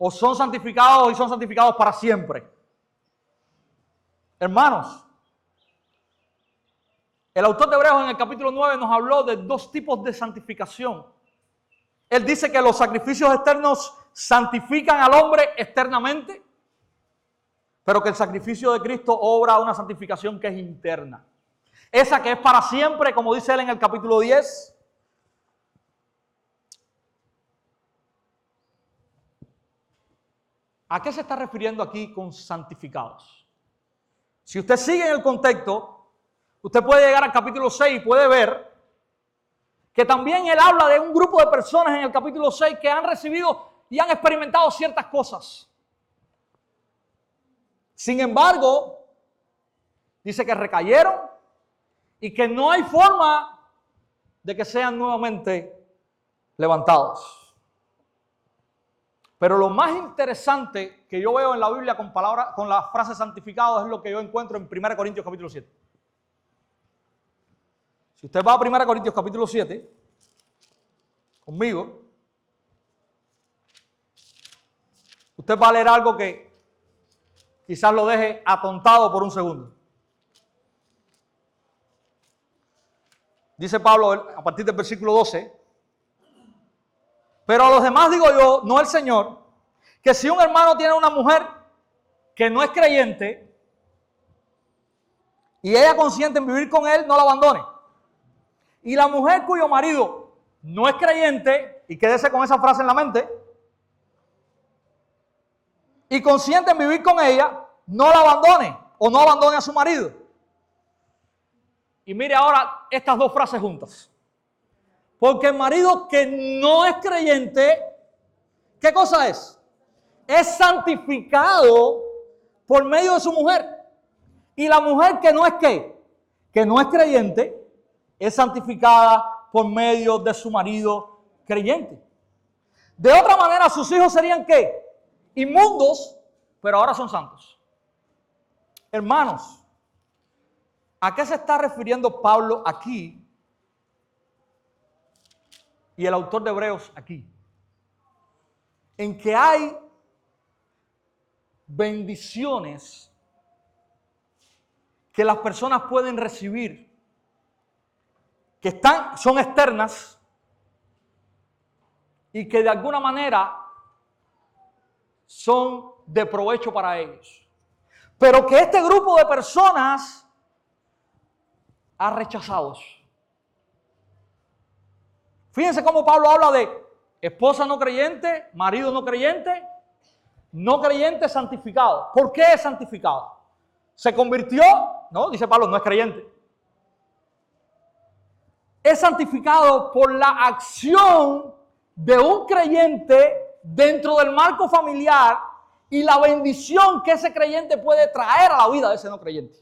¿O son santificados y son santificados para siempre? Hermanos, el autor de Hebreos en el capítulo 9 nos habló de dos tipos de santificación. Él dice que los sacrificios externos santifican al hombre externamente, pero que el sacrificio de Cristo obra una santificación que es interna. Esa que es para siempre, como dice él en el capítulo 10. ¿A qué se está refiriendo aquí con santificados? Si usted sigue en el contexto, usted puede llegar al capítulo 6 y puede ver que también él habla de un grupo de personas en el capítulo 6 que han recibido y han experimentado ciertas cosas. Sin embargo, dice que recayeron y que no hay forma de que sean nuevamente levantados. Pero lo más interesante que yo veo en la Biblia con la frase santificado es lo que yo encuentro en 1 Corintios capítulo 7. Si usted va a 1 Corintios capítulo 7, conmigo, usted va a leer algo que quizás lo deje atontado por un segundo. Dice Pablo a partir del versículo 12: pero a los demás digo yo, no el Señor, que si un hermano tiene una mujer que no es creyente y ella consiente en vivir con él, no la abandone. Y la mujer cuyo marido no es creyente, y quédese con esa frase en la mente, y consiente en vivir con ella, no la abandone o no abandone a su marido. Y mire ahora estas dos frases juntas. Porque el marido que no es creyente, ¿qué cosa es? Es santificado por medio de su mujer. Y la mujer que no es ¿qué? Que no es creyente, es santificada por medio de su marido creyente. De otra manera, sus hijos serían ¿qué? Inmundos, pero ahora son santos. Hermanos, ¿a qué se está refiriendo Pablo aquí? Y el autor de Hebreos aquí, en que hay bendiciones que las personas pueden recibir, que son externas y que de alguna manera son de provecho para ellos. Pero que este grupo de personas ha rechazado. Fíjense cómo Pablo habla de esposa no creyente, marido no creyente santificado. ¿Por qué es santificado? ¿Se convirtió? No, dice Pablo, no es creyente. Es santificado por la acción de un creyente dentro del marco familiar y la bendición que ese creyente puede traer a la vida de ese no creyente.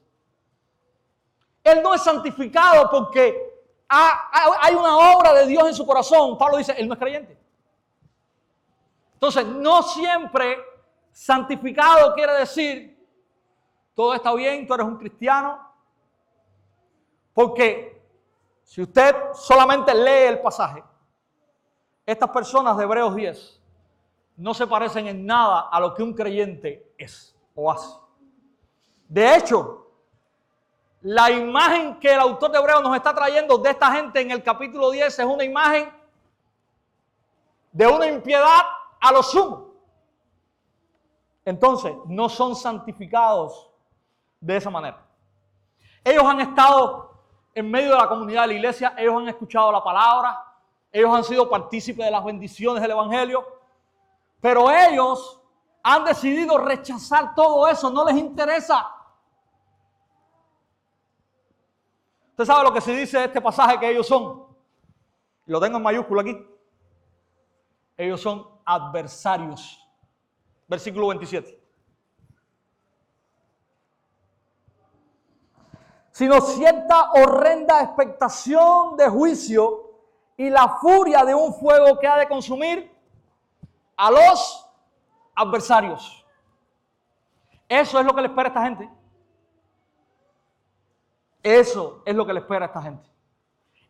Él no es santificado porque hay una obra de Dios en su corazón. Pablo dice, él no es creyente. Entonces, no siempre santificado quiere decir todo está bien, tú eres un cristiano. Porque si usted solamente lee el pasaje, estas personas de Hebreos 10 no se parecen en nada a lo que un creyente es o hace. De hecho, la imagen que el autor de Hebreos nos está trayendo de esta gente en el capítulo 10 es una imagen de una impiedad a lo sumo. Entonces, no son santificados de esa manera. Ellos han estado en medio de la comunidad de la iglesia, ellos han escuchado la palabra, ellos han sido partícipes de las bendiciones del evangelio, pero ellos han decidido rechazar todo eso, no les interesa. Usted sabe lo que se dice de este pasaje que ellos son. Lo tengo en mayúscula aquí. Ellos son adversarios. Versículo 27. Sino cierta horrenda expectación de juicio y la furia de un fuego que ha de consumir a los adversarios. Eso es lo que le espera a esta gente. Eso es lo que le espera a esta gente.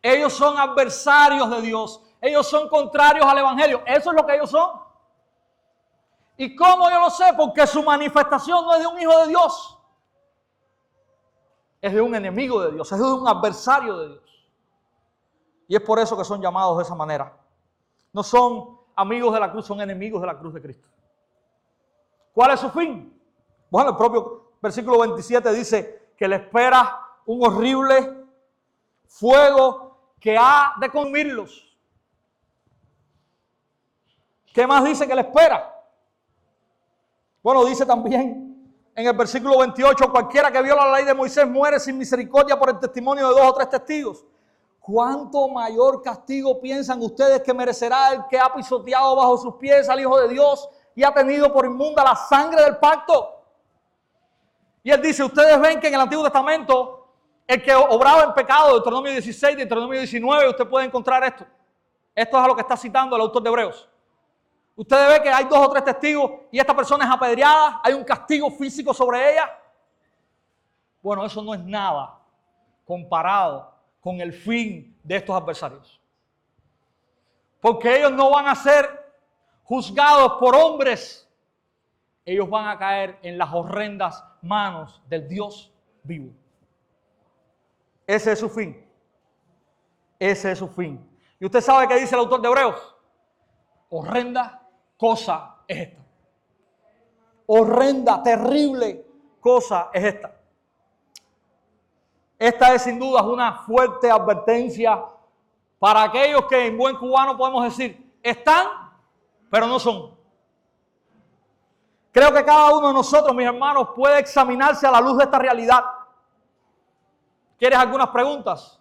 Ellos son adversarios de Dios. Ellos son contrarios al evangelio. Eso es lo que ellos son. ¿Y cómo yo lo sé? Porque su manifestación no es de un hijo de Dios. Es de un enemigo de Dios. Es de un adversario de Dios. Y es por eso que son llamados de esa manera. No son amigos de la cruz, son enemigos de la cruz de Cristo. ¿Cuál es su fin? Bueno, el propio versículo 27 dice que le espera un horrible fuego que ha de consumirlos. ¿Qué más dice que le espera? Bueno, dice también en el versículo 28, cualquiera que viola la ley de Moisés muere sin misericordia por el testimonio de 2 o 3 testigos. ¿Cuánto mayor castigo piensan ustedes que merecerá el que ha pisoteado bajo sus pies al Hijo de Dios y ha tenido por inmunda la sangre del pacto? Y él dice, ustedes ven que en el Antiguo Testamento el que obraba en pecado, Deuteronomio 16, Deuteronomio 19, usted puede encontrar esto. Esto es a lo que está citando el autor de Hebreos. Usted ve que hay 2 o 3 testigos y esta persona es apedreada, hay un castigo físico sobre ella. Bueno, eso no es nada comparado con el fin de estos adversarios. Porque ellos no van a ser juzgados por hombres. Ellos van a caer en las horrendas manos del Dios vivo. Ese es su fin. Ese es su fin. Y usted sabe qué dice el autor de Hebreos. Horrenda cosa es esta. Horrenda, terrible cosa es esta. Esta es sin duda una fuerte advertencia para aquellos que en buen cubano podemos decir, están, pero no son. Creo que cada uno de nosotros, mis hermanos, puede examinarse a la luz de esta realidad. ¿Quieres algunas preguntas?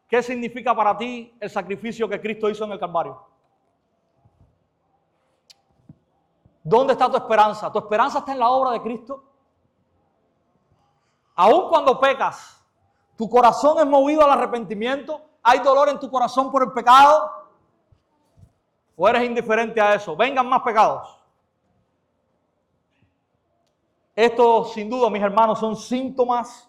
¿Qué significa para ti el sacrificio que Cristo hizo en el Calvario? ¿Dónde está tu esperanza? ¿Tu esperanza está en la obra de Cristo? Aun cuando pecas, ¿tu corazón es movido al arrepentimiento? ¿Hay dolor en tu corazón por el pecado? ¿O eres indiferente a eso? Vengan más pecados. Estos, sin duda, mis hermanos, son síntomas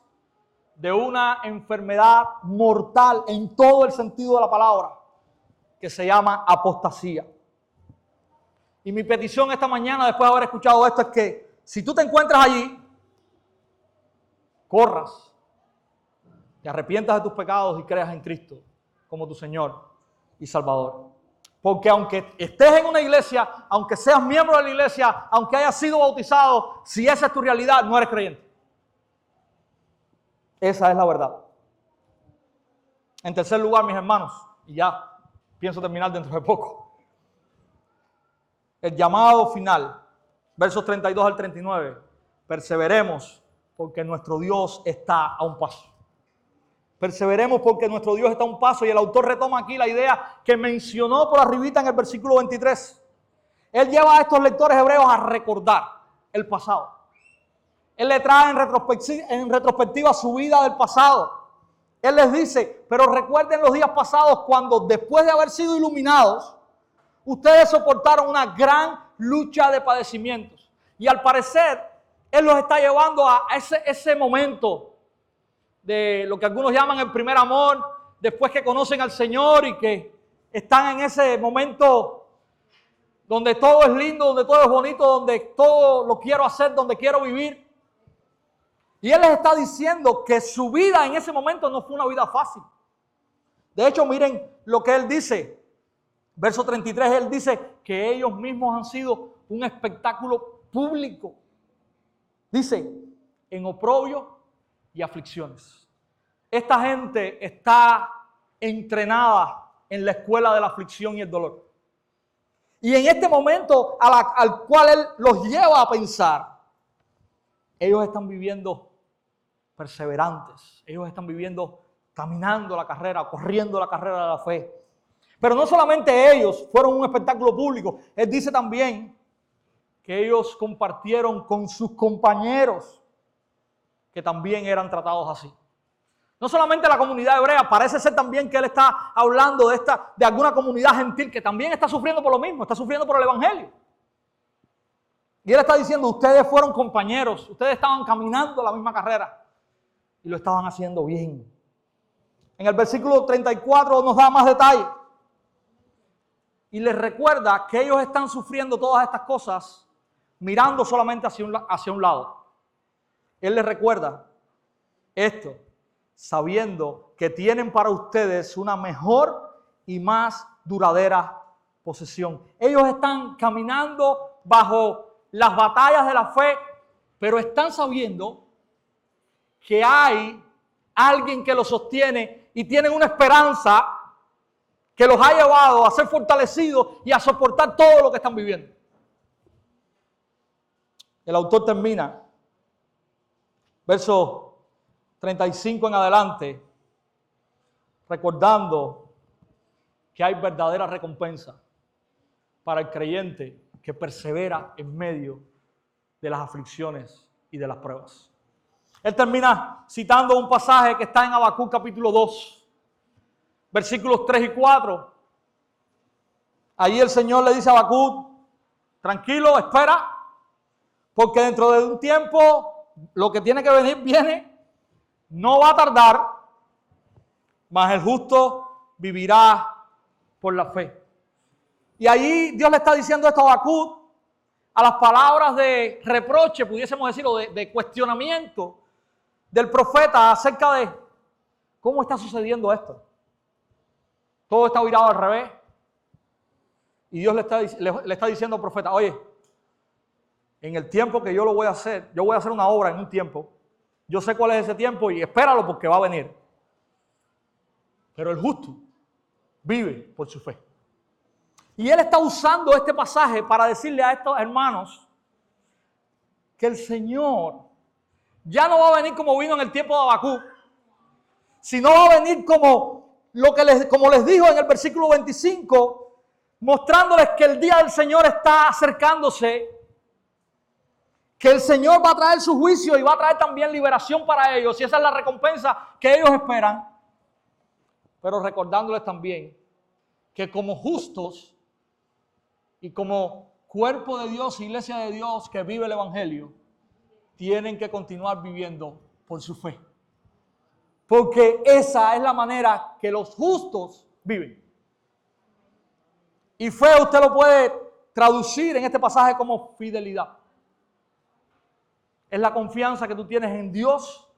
de una enfermedad mortal en todo el sentido de la palabra, que se llama apostasía. Y mi petición esta mañana, después de haber escuchado esto, es que si tú te encuentras allí, corras te arrepientas de tus pecados y creas en Cristo como tu Señor y Salvador. Porque aunque estés en una iglesia, aunque seas miembro de la iglesia, aunque hayas sido bautizado, si esa es tu realidad, no eres creyente. Esa es la verdad. En tercer lugar, mis hermanos, y ya pienso terminar dentro de poco, el llamado final, versos 32 al 39, perseveremos porque nuestro Dios está a un paso. Perseveremos porque nuestro Dios está a un paso, y el autor retoma aquí la idea que mencionó por arribita en el versículo 23. Él lleva a estos lectores hebreos a recordar el pasado. Él le trae en retrospectiva su vida del pasado. Él les dice, pero recuerden los días pasados cuando después de haber sido iluminados, ustedes soportaron una gran lucha de padecimientos. Y al parecer, Él los está llevando a ese momento de lo que algunos llaman el primer amor, después que conocen al Señor y que están en ese momento donde todo es lindo, donde todo es bonito, donde todo lo quiero hacer, donde quiero vivir. Y Él les está diciendo que su vida en ese momento no fue una vida fácil. De hecho, miren lo que Él dice. Verso 33, Él dice que ellos mismos han sido un espectáculo público. Dice, en oprobio y aflicciones. Esta gente está entrenada en la escuela de la aflicción y el dolor. Y en este momento al cual Él los lleva a pensar, ellos están viviendo perseverantes. Ellos están viviendo, caminando la carrera, corriendo la carrera de la fe. Pero no solamente ellos fueron un espectáculo público. Él dice también que ellos compartieron con sus compañeros que también eran tratados así. No solamente la comunidad hebrea, parece ser también que Él está hablando de alguna comunidad gentil que también está sufriendo por lo mismo, está sufriendo por el evangelio. Y Él está diciendo, ustedes fueron compañeros, ustedes estaban caminando la misma carrera y lo estaban haciendo bien. En el versículo 34 nos da más detalle y les recuerda que ellos están sufriendo todas estas cosas mirando solamente hacia un lado. Él les recuerda esto, sabiendo que tienen para ustedes una mejor y más duradera posesión. Ellos están caminando bajo las batallas de la fe, pero están sabiendo que hay alguien que los sostiene y tienen una esperanza que los ha llevado a ser fortalecidos y a soportar todo lo que están viviendo. El autor termina verso 35 en adelante, recordando que hay verdadera recompensa para el creyente que persevera en medio de las aflicciones y de las pruebas. Él termina citando un pasaje que está en Habacuc capítulo 2, versículos 3 y 4. Allí el Señor le dice a Habacuc, tranquilo, espera, porque dentro de un tiempo lo que tiene que venir, viene, no va a tardar, mas el justo vivirá por la fe. Y allí Dios le está diciendo esto a Habacuc, a las palabras de reproche, pudiésemos decirlo, de cuestionamiento del profeta acerca de cómo está sucediendo esto. Todo está virado al revés. Y Dios le está diciendo al profeta, oye, en el tiempo que yo lo voy a hacer, yo voy a hacer una obra en un tiempo. Yo sé cuál es ese tiempo y espéralo porque va a venir. Pero el justo vive por su fe. Y él está usando este pasaje para decirle a estos hermanos que el Señor ya no va a venir como vino en el tiempo de Habacuc, sino va a venir como les dijo en el versículo 25, mostrándoles que el día del Señor está acercándose, que el Señor va a traer su juicio y va a traer también liberación para ellos, y esa es la recompensa que ellos esperan, pero recordándoles también que como justos y como cuerpo de Dios, iglesia de Dios que vive el evangelio, tienen que continuar viviendo por su fe, porque esa es la manera que los justos viven. Y fe usted lo puede traducir en este pasaje como fidelidad. Es la confianza que tú tienes en Dios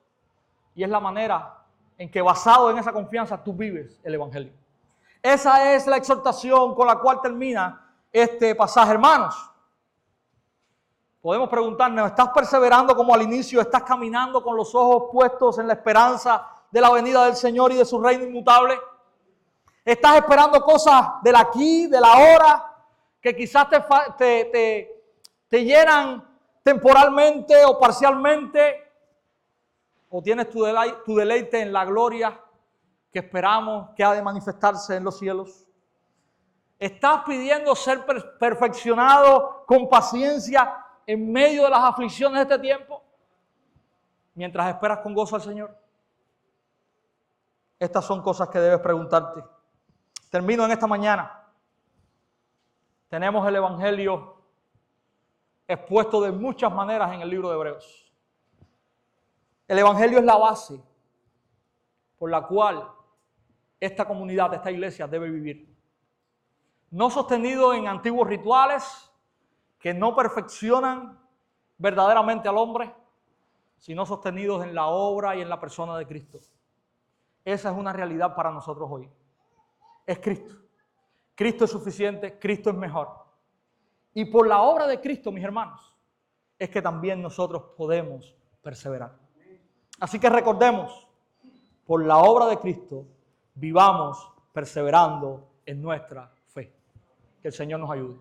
y es la manera en que basado en esa confianza tú vives el Evangelio. Esa es la exhortación con la cual termina este pasaje, hermanos. Podemos preguntarnos, ¿estás perseverando como al inicio? ¿Estás caminando con los ojos puestos en la esperanza de la venida del Señor y de su reino inmutable? ¿Estás esperando cosas del aquí, de la ahora, que quizás te llenan temporalmente o parcialmente? ¿O tienes tu deleite en la gloria que esperamos que ha de manifestarse en los cielos? ¿Estás pidiendo ser perfeccionado con paciencia en medio de las aflicciones de este tiempo, mientras esperas con gozo al Señor? Estas son cosas que debes preguntarte. Termino en esta mañana. Tenemos el Evangelio expuesto de muchas maneras en el libro de Hebreos. El Evangelio es la base por la cual esta comunidad, esta iglesia debe vivir. No sostenido en antiguos rituales que no perfeccionan verdaderamente al hombre, sino sostenidos en la obra y en la persona de Cristo. Esa es una realidad para nosotros hoy. Es Cristo. Cristo es suficiente, Cristo es mejor. Y por la obra de Cristo, mis hermanos, es que también nosotros podemos perseverar. Así que recordemos, por la obra de Cristo, vivamos perseverando en nuestra fe. Que el Señor nos ayude.